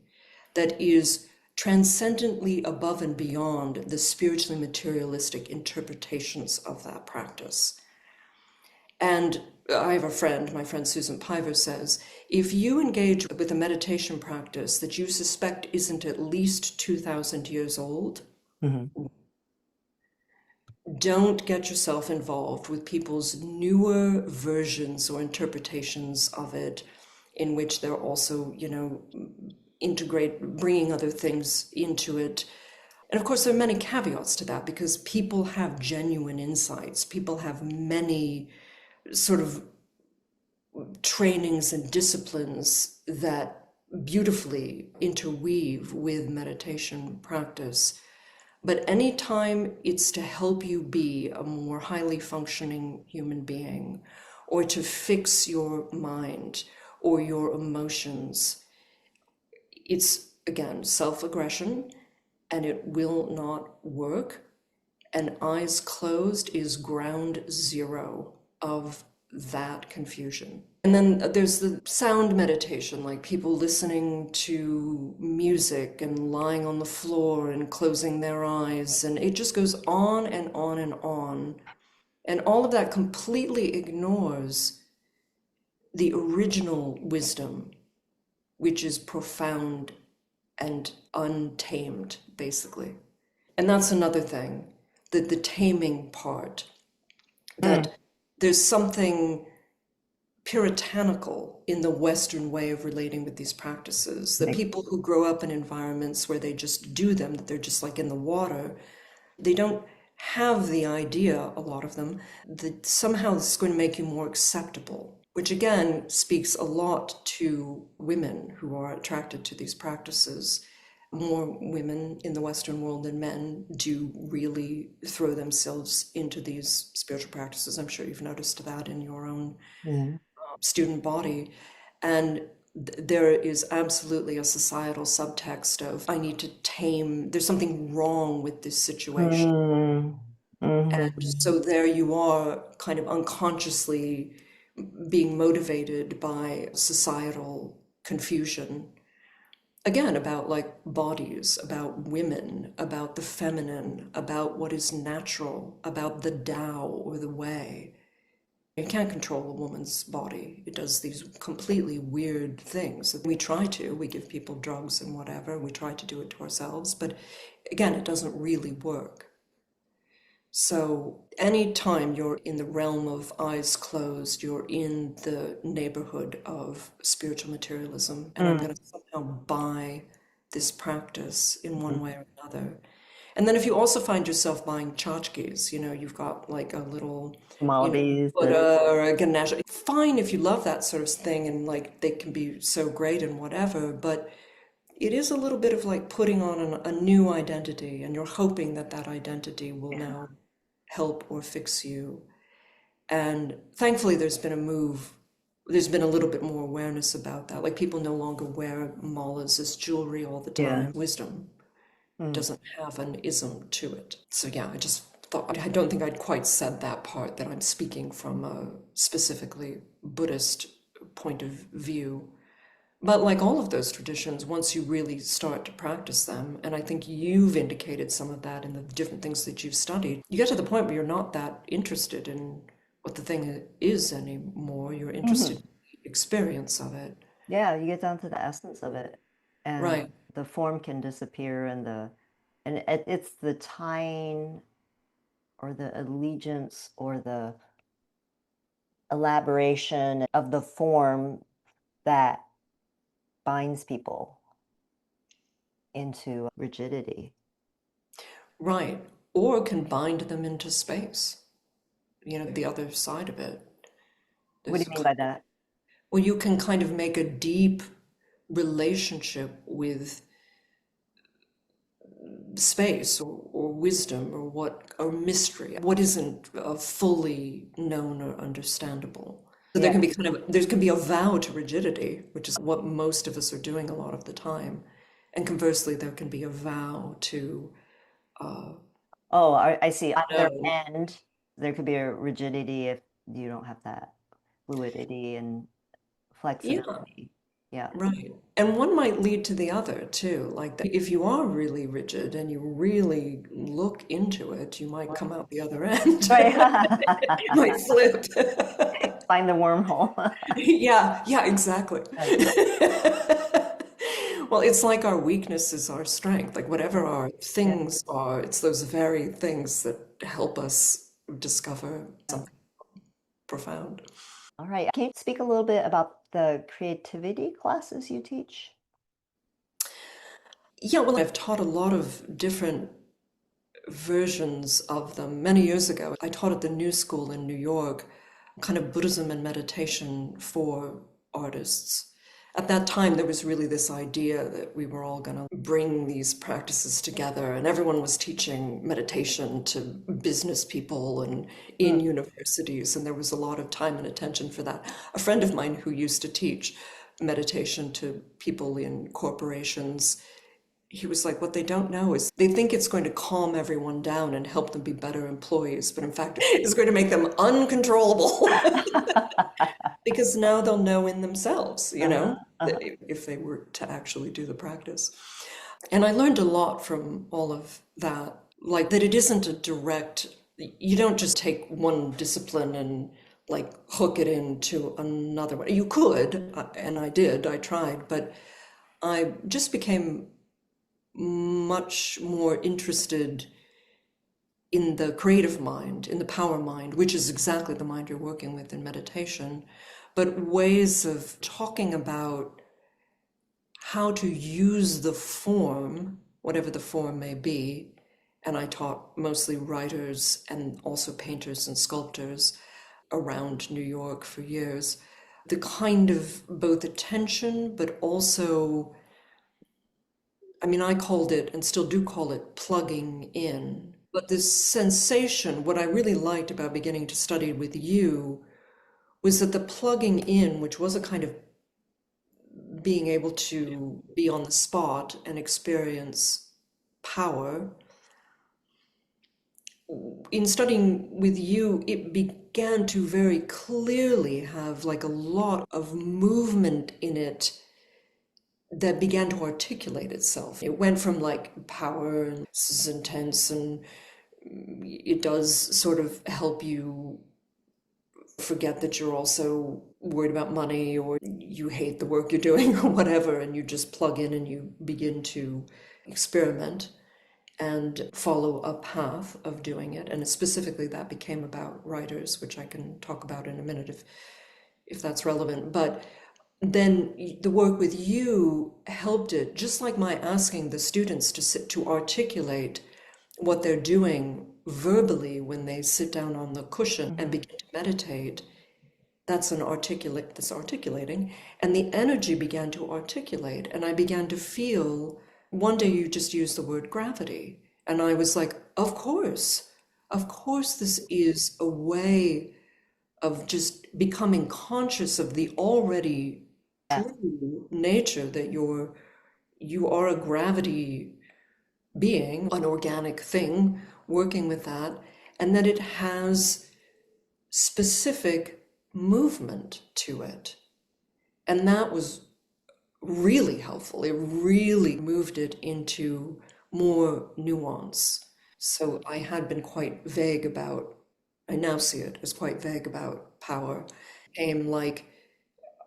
that is transcendently above and beyond the spiritually materialistic interpretations of that practice. And I have a friend, my friend Susan Piver says, if you engage with a meditation practice that you suspect isn't at least 2,000 years old, don't get yourself involved with people's newer versions or interpretations of it, in which they're also, integrate, bringing other things into it. And of course, there are many caveats to that because people have genuine insights. People have many sort of trainings and disciplines that beautifully interweave with meditation practice. But anytime it's to help you be a more highly functioning human being, or to fix your mind or your emotions, it's again self-aggression and it will not work. And eyes closed is ground zero of that confusion. And then there's the sound meditation, like people listening to music and lying on the floor and closing their eyes. And it just goes on and on and on. And all of that completely ignores the original wisdom, which is profound and untamed, basically. And that's another thing, that the taming part, that there's something puritanical in the Western way of relating with these practices. The people who grow up in environments where they just do them, that they're just like in the water, they don't have the idea, a lot of them, that somehow this is going to make you more acceptable, which again speaks a lot to women who are attracted to these practices. More women in the Western world than men do really throw themselves into these spiritual practices. I'm sure you've noticed that in your own student body. And there is absolutely a societal subtext of, I need to tame, there's something wrong with this situation. And so there you are, kind of unconsciously being motivated by societal confusion. Again, about like bodies, about women, about the feminine, about what is natural, about the Tao or the way. You can't control a woman's body. It does these completely weird things. We try to, we give people drugs and whatever, we try to do it to ourselves, but again, it doesn't really work. So anytime you're in the realm of eyes closed, you're in the neighborhood of spiritual materialism, and I'm going to somehow buy this practice in one way or another. And then if you also find yourself buying tchotchkes, you've got like a little, Maldives. Buddha or a Ganesha. Fine if you love that sort of thing and like they can be so great and whatever, but it is a little bit of like putting on a new identity and you're hoping that that identity will now help or fix you. And thankfully, there's been a little bit more awareness about that. Like people no longer wear malas as jewelry all the time. Wisdom doesn't have an ism to it. So yeah, I just thought, I don't think I'd quite said that part, that I'm speaking from a specifically Buddhist point of view. But like all of those traditions, once you really start to practice them, and I think you've indicated some of that in the different things that you've studied, you get to the point where you're not that interested in what the thing is anymore. You're interested in the experience of it. Yeah, you get down to the essence of it, and Right. the form can disappear, and it's the tying or the allegiance or the elaboration of the form that binds people into rigidity. Right. Or can bind them into space. The other side of it. What do There's you a mean kind by of, that? well, you can kind of make a deep relationship with space or wisdom or mystery, what isn't fully known or understandable. So Yeah. there can be a vow to rigidity, which is what most of us are doing a lot of the time. And conversely, there can be a vow to Oh, I see. On their no. end, there could be a rigidity if you don't have that fluidity and Yeah, flexibility. Yeah. right. And one might lead to the other too. Like if you are really rigid and you really look into it, you might come out the other end. Right. You might flip. Find the wormhole. Yeah, yeah, exactly. Right. Well, it's like our weakness is our strength. Like whatever our Yeah. things are, it's those very things that help us discover something profound. All right. Can you speak a little bit about the creativity classes you teach? Yeah, well, I've taught a lot of different versions of them. Many years ago, I taught at the New School in New York, kind of Buddhism and meditation for artists. At that time, there was really this idea that we were all going to bring these practices together, and everyone was teaching meditation to business people and in universities, and there was a lot of time and attention for that. A friend of mine who used to teach meditation to people in corporations, he was like, what they don't know is they think it's going to calm everyone down and help them be better employees, but in fact, it's going to make them uncontrollable because now they'll know in themselves, Uh-huh, that uh-huh. if they were to actually do the practice. And I learned a lot from all of that, like that it isn't a direct, you don't just take one discipline and like hook it into another one. You could, and I did, I tried, but I just became much more interested in the creative mind, in the power mind, which is exactly the mind you're working with in meditation, but ways of talking about how to use the form, whatever the form may be. And I taught mostly writers and also painters and sculptors around New York for years. The kind of both attention, but also, I mean, I called it and still do call it plugging in. But this sensation, what I really liked about beginning to study with you was that the plugging in, which was a kind of being able to be on the spot and experience power, in studying with you, it began to very clearly have like a lot of movement in it that began to articulate itself. It went from like power and this is intense, and it does sort of help you forget that you're also worried about money or you hate the work you're doing or whatever, and you just plug in and you begin to experiment and follow a path of doing it. And specifically, that became about writers, which I can talk about in a minute if that's relevant. But then the work with you helped it, just like my asking the students to sit to articulate what they're doing verbally when they sit down on the cushion and Mhm. begin to meditate. That's articulating, and the energy began to articulate, and I began to feel. One day you just used the word gravity, and I was like, of course this is a way of just becoming conscious of the already Yeah, true nature that you are a gravity being, an organic thing, working with that, and that it has specific movement to it. And that was really helpful. It really moved it into more nuance. So I had been quite vague about, I now see it as quite vague about power. Came like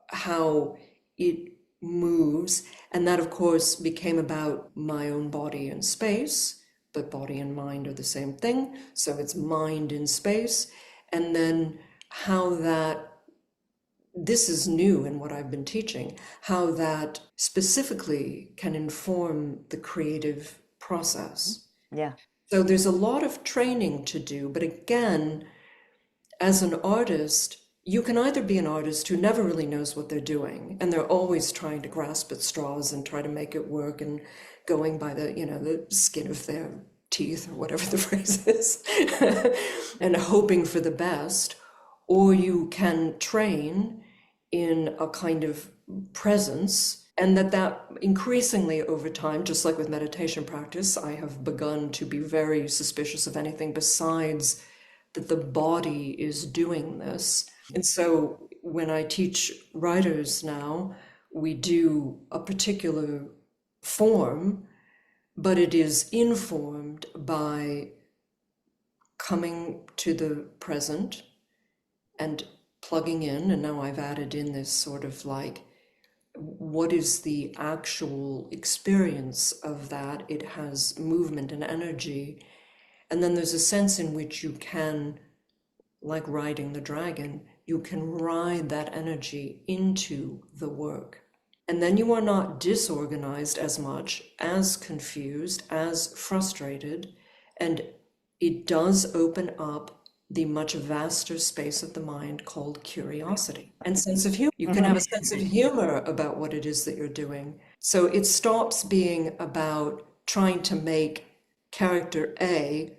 how it moves. And that, of course, became about my own body and space, but body and mind are the same thing. So it's mind in space. And then how that, this is new in what I've been teaching, how that specifically can inform the creative process. yeah, So there's a lot of training to do, but again, as an artist, you can either be an artist who never really knows what they're doing and they're always trying to grasp at straws and try to make it work and going by the skin of their teeth or whatever the phrase is and hoping for the best, or you can train in a kind of presence, and that increasingly over time, just like with meditation practice, I have begun to be very suspicious of anything besides that the body is doing this. And so when I teach writers now, we do a particular form, but it is informed by coming to the present and plugging in. And now I've added in this sort of like, what is the actual experience of that? It has movement and energy. And then there's a sense in which you can, like riding the dragon, you can ride that energy into the work. And then you are not disorganized as much, as confused, as frustrated, and it does open up the much vaster space of the mind called curiosity and sense of humor. You can have a sense of humor about what it is that you're doing. So it stops being about trying to make character A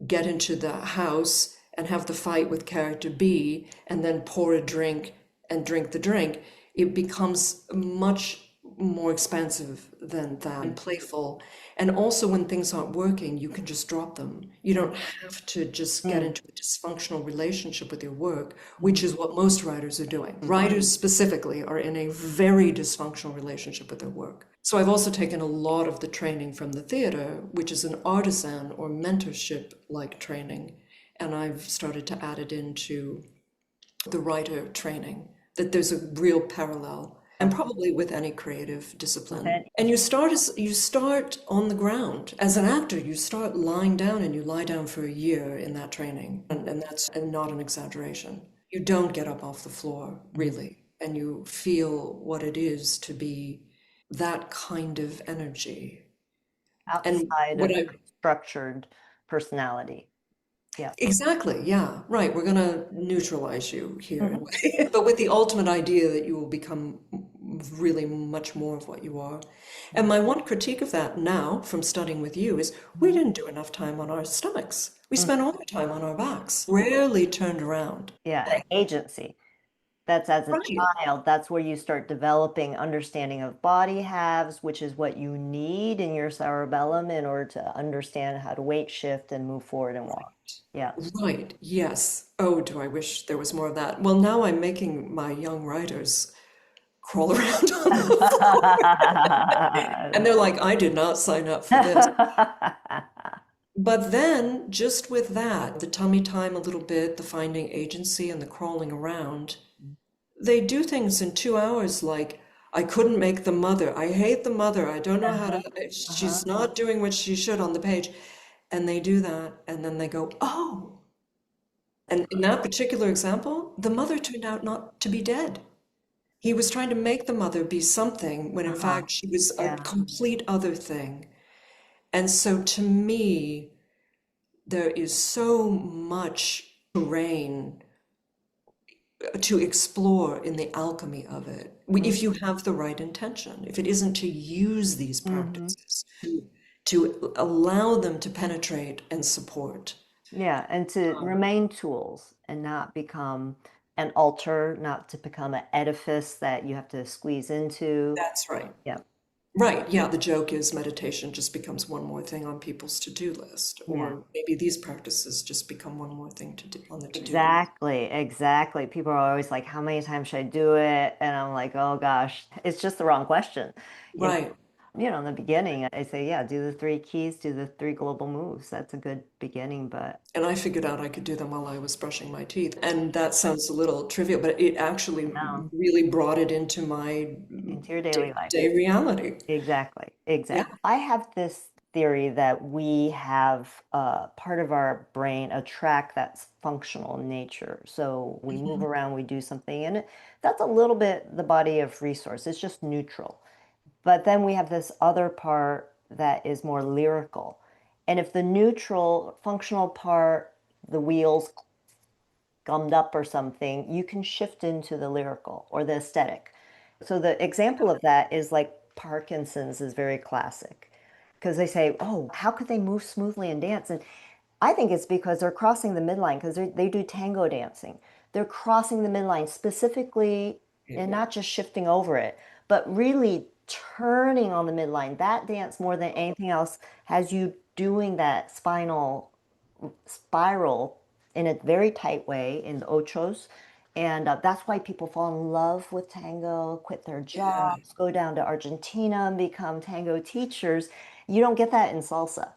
get into the house and have the fight with character B and then pour a drink and drink the drink. It becomes much more expansive than that and playful. And also, when things aren't working, you can just drop them. You don't have to just get into a dysfunctional relationship with your work, which is what most writers are doing. Writers specifically are in a very dysfunctional relationship with their work. So I've also taken a lot of the training from the theater, which is an artisan or mentorship-like training, and I've started to add it into the writer training, that there's a real parallel, and probably with any creative discipline. And you start on the ground. As an actor, you start lying down, and you lie down for a year in that training, and that's not an exaggeration. You don't get up off the floor, really, and you feel what it is to be that kind of energy. And Outside what of I structured personality. Yeah. exactly, yeah, right. We're going to neutralize you here in a way, but with the ultimate idea that you will become really much more of what you are. And my one critique of that now from studying with you is we didn't do enough time on our stomachs. We spent all the time on our backs, rarely turned around. Yeah, and agency. That's as a Right. child, that's where you start developing understanding of body halves, which is what you need in your cerebellum in order to understand how to weight shift and move forward and walk. Yeah. Right, yes. Oh, do I wish there was more of that. Well, now I'm making my young writers crawl around on the and they're like, I did not sign up for this. But then, just with that, the tummy time a little bit, the finding agency and the crawling around, they do things in 2 hours like, I couldn't make the mother. I hate the mother. I don't know how to, she's not doing what she should on the page. And they do that, and then they go, oh. And in that particular example, the mother turned out not to be dead. He was trying to make the mother be something when in fact she was a Yeah. complete other thing. And so to me, there is so much terrain to explore in the alchemy of it. If you have the right intention, if it isn't to use these practices, to allow them to penetrate and support. Yeah, and to remain tools and not become an altar, not to become an edifice that you have to squeeze into. That's right. Yeah. Right. Yeah. The joke is meditation just becomes one more thing on people's to-do list, Yeah. or maybe these practices just become one more thing to do on the to-do list. Exactly, exactly. People are always like, how many times should I do it? And I'm like, oh gosh, it's just the wrong question. You know, Right. in the beginning, I say, yeah, do the three keys, do the three global moves. That's a good beginning, but And I figured out I could do them while I was brushing my teeth. And that sounds a little trivial, but it actually no, really brought it into my into your daily life. day-to-day reality. Exactly, Yeah. exactly. I have this theory that we have part of our brain, a track that's functional in nature. So we move around, we do something, and that's a little bit the body of resource. It's just neutral. But then we have this other part that is more lyrical. And if the neutral, functional part, the wheels gummed up or something, you can shift into the lyrical or the aesthetic. So the example of that is like Parkinson's is very classic because they say, oh, how could they move smoothly and dance? And I think it's because they're crossing the midline because they do tango dancing. They're crossing the midline specifically and not just shifting over it, but really turning on the midline. That dance more than anything else has you doing that spinal spiral in a very tight way in the ochos. And that's why people fall in love with tango, quit their Yeah. jobs, go down to Argentina and become tango teachers. You don't get that in salsa.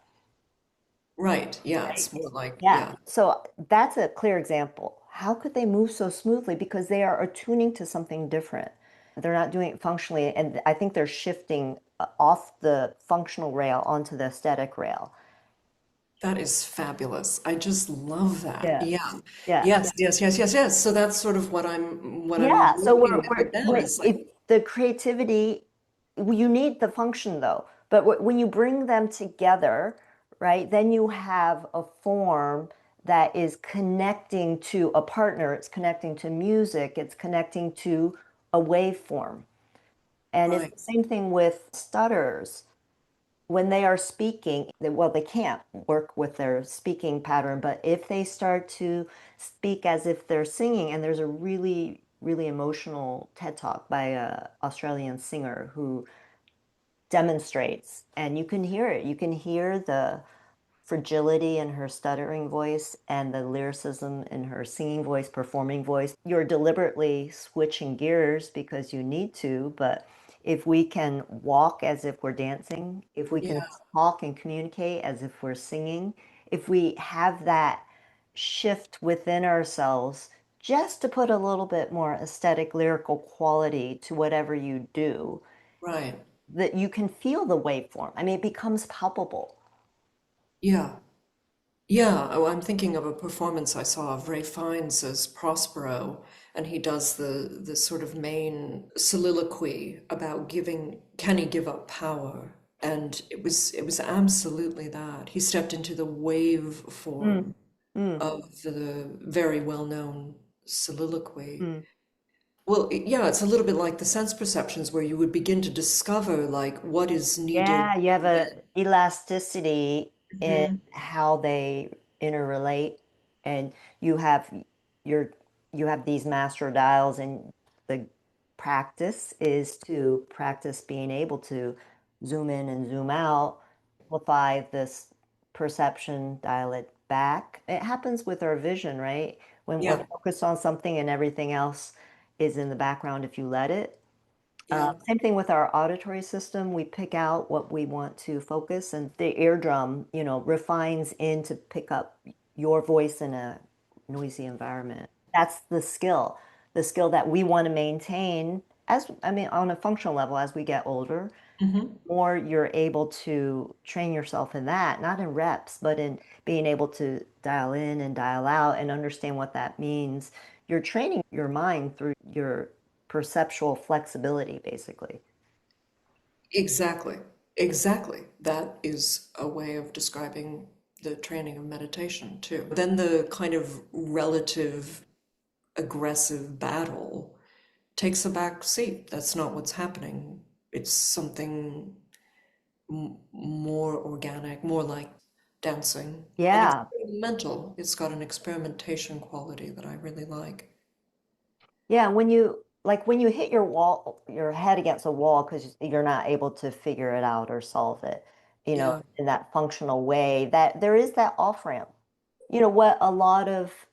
Right. Yeah. It's more like, Yeah. yeah. So that's a clear example. How could they move so smoothly? Because they are attuning to something different. They're not doing it functionally. And I think they're shifting off the functional rail onto the aesthetic rail. That is fabulous. I just love that. Yeah. Yeah. Yeah. Yes, yes, yes, yes, yes. So that's sort of what I'm Yeah. So looking at now we're is if like, the creativity, you need the function though. But when you bring them together, right, then you have a form that is connecting to a partner, it's connecting to music, it's connecting to a waveform. And it's Right. the same thing with stutters. When they are speaking, well, they can't work with their speaking pattern, but if they start to speak as if they're singing, and there's a really, really emotional TED Talk by a Australian singer who demonstrates, and you can hear it. You can hear the fragility in her stuttering voice and the lyricism in her singing voice, performing voice. You're deliberately switching gears because you need to, but if we can walk as if we're dancing, if we can Yeah. talk and communicate as if we're singing, if we have that shift within ourselves just to put a little bit more aesthetic, lyrical quality to whatever you do, Right. that you can feel the waveform. I mean, it becomes palpable. Yeah. Yeah. Oh, I'm thinking of a performance I saw of Ray Fiennes as Prospero, and he does the sort of main soliloquy about giving, can he give up power? And it was absolutely that. He stepped into the wave Mm, form mm, of the very well-known soliloquy. mm. Well, yeah, it's a little bit like the sense perceptions where you would begin to discover like what is needed. Yeah, you have a elasticity in Mhm. how they interrelate, and you have your you have these master dials, and the practice is to practice being able to zoom in and zoom out, amplify this perception, dial it back. It happens with our vision, right? When we're Yeah, focused on something and everything else is in the background, if you let it. yeah. Same thing with our auditory system. We pick out what we want to focus, and the eardrum, refines in to pick up your voice in a noisy environment. That's the skill that we want to maintain as, I mean, on a functional level as we get older. Hmm. More you're able to train yourself in that, not in reps, but in being able to dial in and dial out and understand what that means. You're training your mind through your perceptual flexibility, basically. Exactly. Exactly. That is a way of describing the training of meditation too. Then the kind of relative aggressive battle takes a back seat. That's not what's happening. It's something more organic, more like dancing. And Yeah. experimental. It's got an experimentation quality that I really like. Yeah. When you hit your wall, your head against a wall because you're not able to figure it out or solve it, Yeah. in that functional way, that there is that off ramp. What a lot of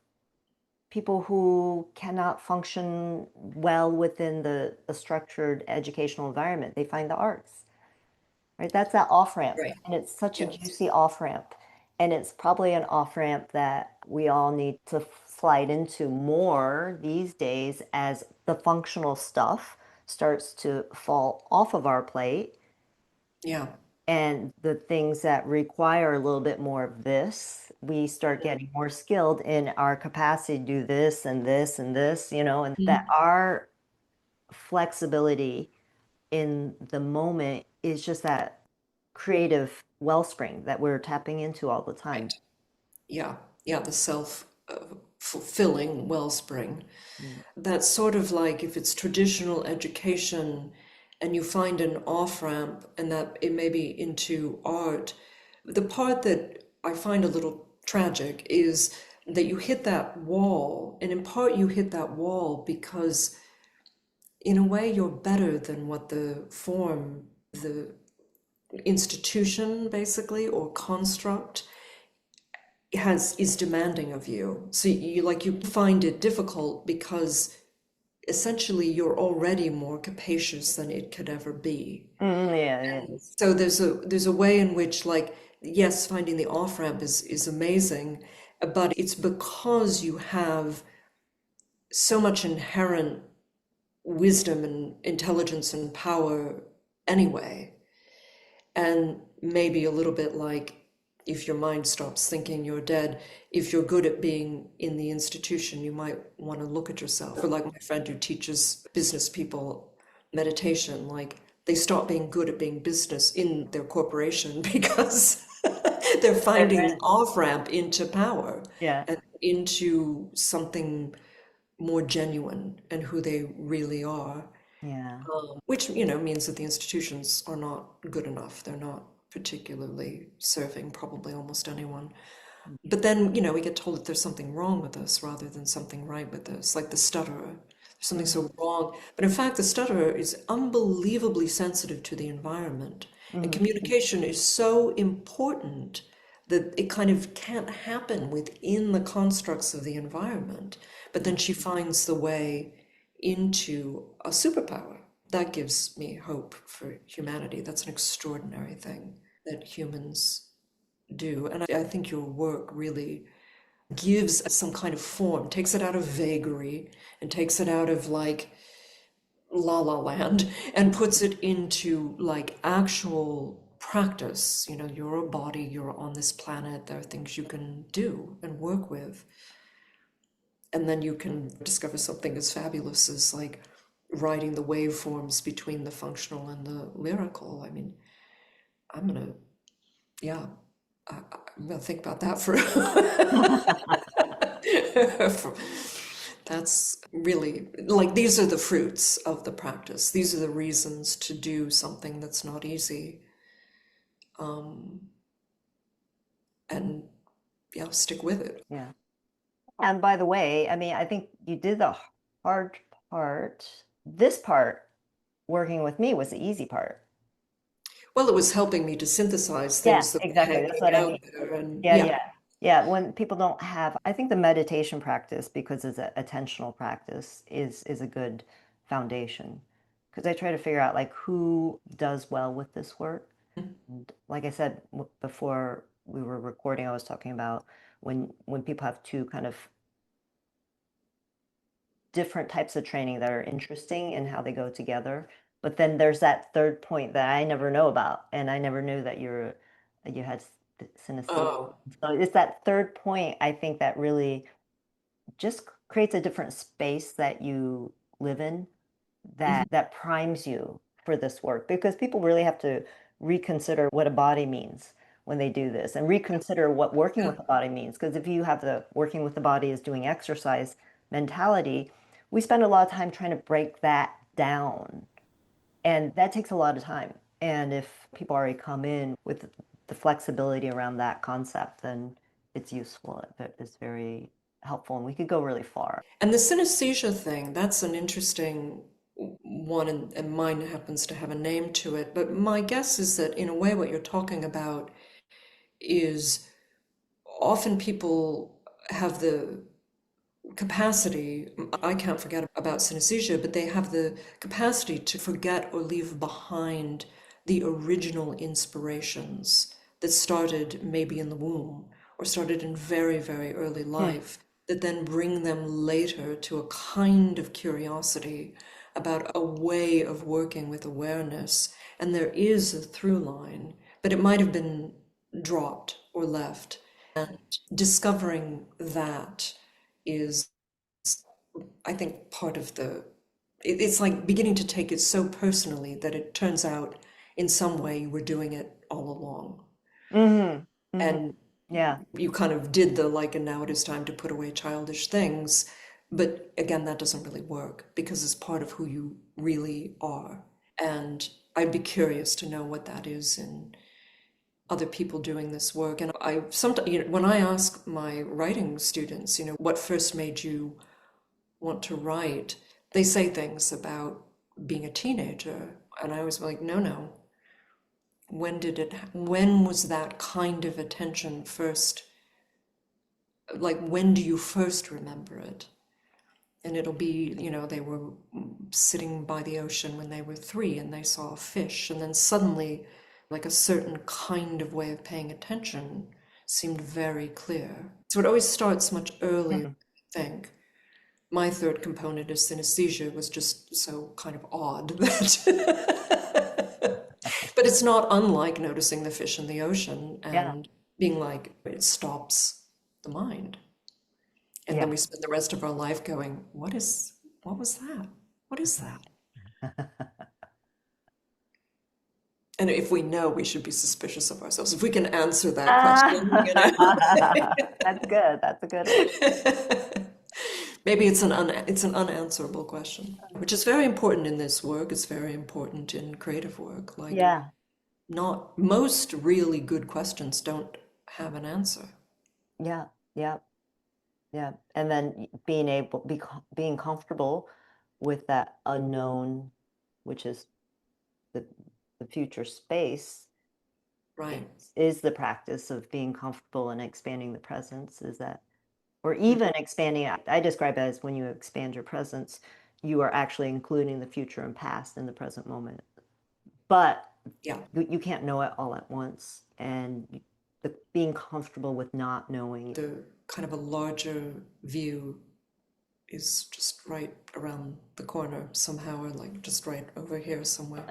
people who cannot function well within a structured educational environment, they find the arts, right? That's that off ramp. Right. And it's such a Yes. juicy off ramp. And it's probably an off ramp that we all need to slide into more these days as the functional stuff starts to fall off of our plate, Yeah. and the things that require a little bit more of this, we start getting more skilled in our capacity to do this and this and this, and that Mhm. our flexibility in the moment is just that creative wellspring that we're tapping into all the time. Right. Yeah. Yeah. The self fulfilling wellspring. Mm. That's sort of like if it's traditional education and you find an off ramp and that it may be into art. The part that I find a little tragic is that you hit that wall, and in part you hit that wall because in a way you're better than what the form, the institution basically or construct is demanding of you. So you find it difficult because essentially you're already more capacious than it could ever be. Yeah, yeah. So there's a way in which like yes, finding the off ramp is amazing, but it's because you have so much inherent wisdom and intelligence and power anyway. And maybe a little bit like if your mind stops thinking you're dead, if you're good at being in the institution, you might want to look at yourself. Or like my friend who teaches business people meditation, like they stop being good at being business in their corporation because they're finding an off-ramp into power Yeah. and into something more genuine and who they really are, Yeah. which, means that the institutions are not good enough. They're not particularly serving probably almost anyone. But then, we get told that there's something wrong with us rather than something right with us, like the stutterer. There's something Mm-hmm. so wrong. But in fact, the stutterer is unbelievably sensitive to the environment. And Mm-hmm. communication is so important that it kind of can't happen within the constructs of the environment. But then she finds the way into a superpower. That gives me hope for humanity. That's an extraordinary thing that humans do. And I think your work really gives some kind of form, takes it out of vagary and takes it out of like la la land and puts it into like actual practice. You're a body, you're on this planet, there are things you can do and work with. And then you can discover something as fabulous as like writing the waveforms between the functional and the lyrical. I mean, I'm gonna, yeah, I'm gonna think about that for That's really like these are the fruits of the practice. These are the reasons to do something that's not easy. And yeah, stick with it. Yeah. And by the way, I mean, I think you did the hard part. This part, working with me, was the easy part. Well, it was helping me to synthesize Yeah, things that were exactly. That's hanging what I out mean. there. And Yeah, yeah. yeah. Yeah, when people don't have, I think the meditation practice, because it's an attentional practice, is a good foundation. Because I try to figure out like who does well with this work. And like I said before we were recording, I was talking about when people have two kind of different types of training that are interesting and how they go together. But then there's that third point that I never know about, and I never knew that you had synesthete. Oh, So it's that third point I think that really just creates a different space that you live in mhm. that primes you for this work because people really have to reconsider what a body means when they do this and reconsider what working Yeah. with the body means because if you have the working with the body is doing exercise mentality, we spend a lot of time trying to break that down, and that takes a lot of time. And if people already come in with the flexibility around that concept, then it's useful. It's very helpful, and we could go really far. And the synesthesia thing, that's an interesting one, and mine happens to have a name to it. But my guess is that, in a way, what you're talking about is often people have the capacity, I can't forget about synesthesia, but they have the capacity to forget or leave behind the original inspirations that started maybe in the womb or started in very, very early Hmm. life, that then bring them later to a kind of curiosity about a way of working with awareness. And there is a through line, but it might have been dropped or left. And discovering that is, I think, part of it's like beginning to take it so personally that it turns out in some way you were doing it all along. Hmm. Hmm. And Yeah. you kind of did the like, and now it is time to put away childish things. But again, that doesn't really work because it's part of who you really are. And I'd be curious to know what that is in other people doing this work. And I sometimes, when I ask my writing students, what first made you want to write, they say things about being a teenager. And I was like, no, no. When was that kind of attention first? Like, when do you first remember it? And it'll be, they were sitting by the ocean when they were 3 and they saw a fish. And then suddenly, like a certain kind of way of paying attention seemed very clear. So it always starts much earlier, Mhm. I think. My third component is synesthesia was just so kind of odd that but it's not unlike noticing the fish in the ocean Yeah. and being like it stops the mind, and Yeah. then we spend the rest of our life going, what was that, what is that? And if we know, we should be suspicious of ourselves. If we can answer that question, you know. Ah, that's good. That's a good one. Maybe it's an unanswerable question, which is very important in this work. It's very important in creative work. Like, Yeah, not most really good questions don't have an answer. yeah, yeah, yeah. And then being comfortable with that unknown, which is the the future space, Right. is the practice of being comfortable and expanding the presence. Is that, or even expanding, I describe it as when you expand your presence, you are actually including the future and past in the present moment. But Yeah. you can't know it all at once. And being comfortable with not knowing. The kind of a larger view is just right around the corner somehow, or like just right over here somewhere.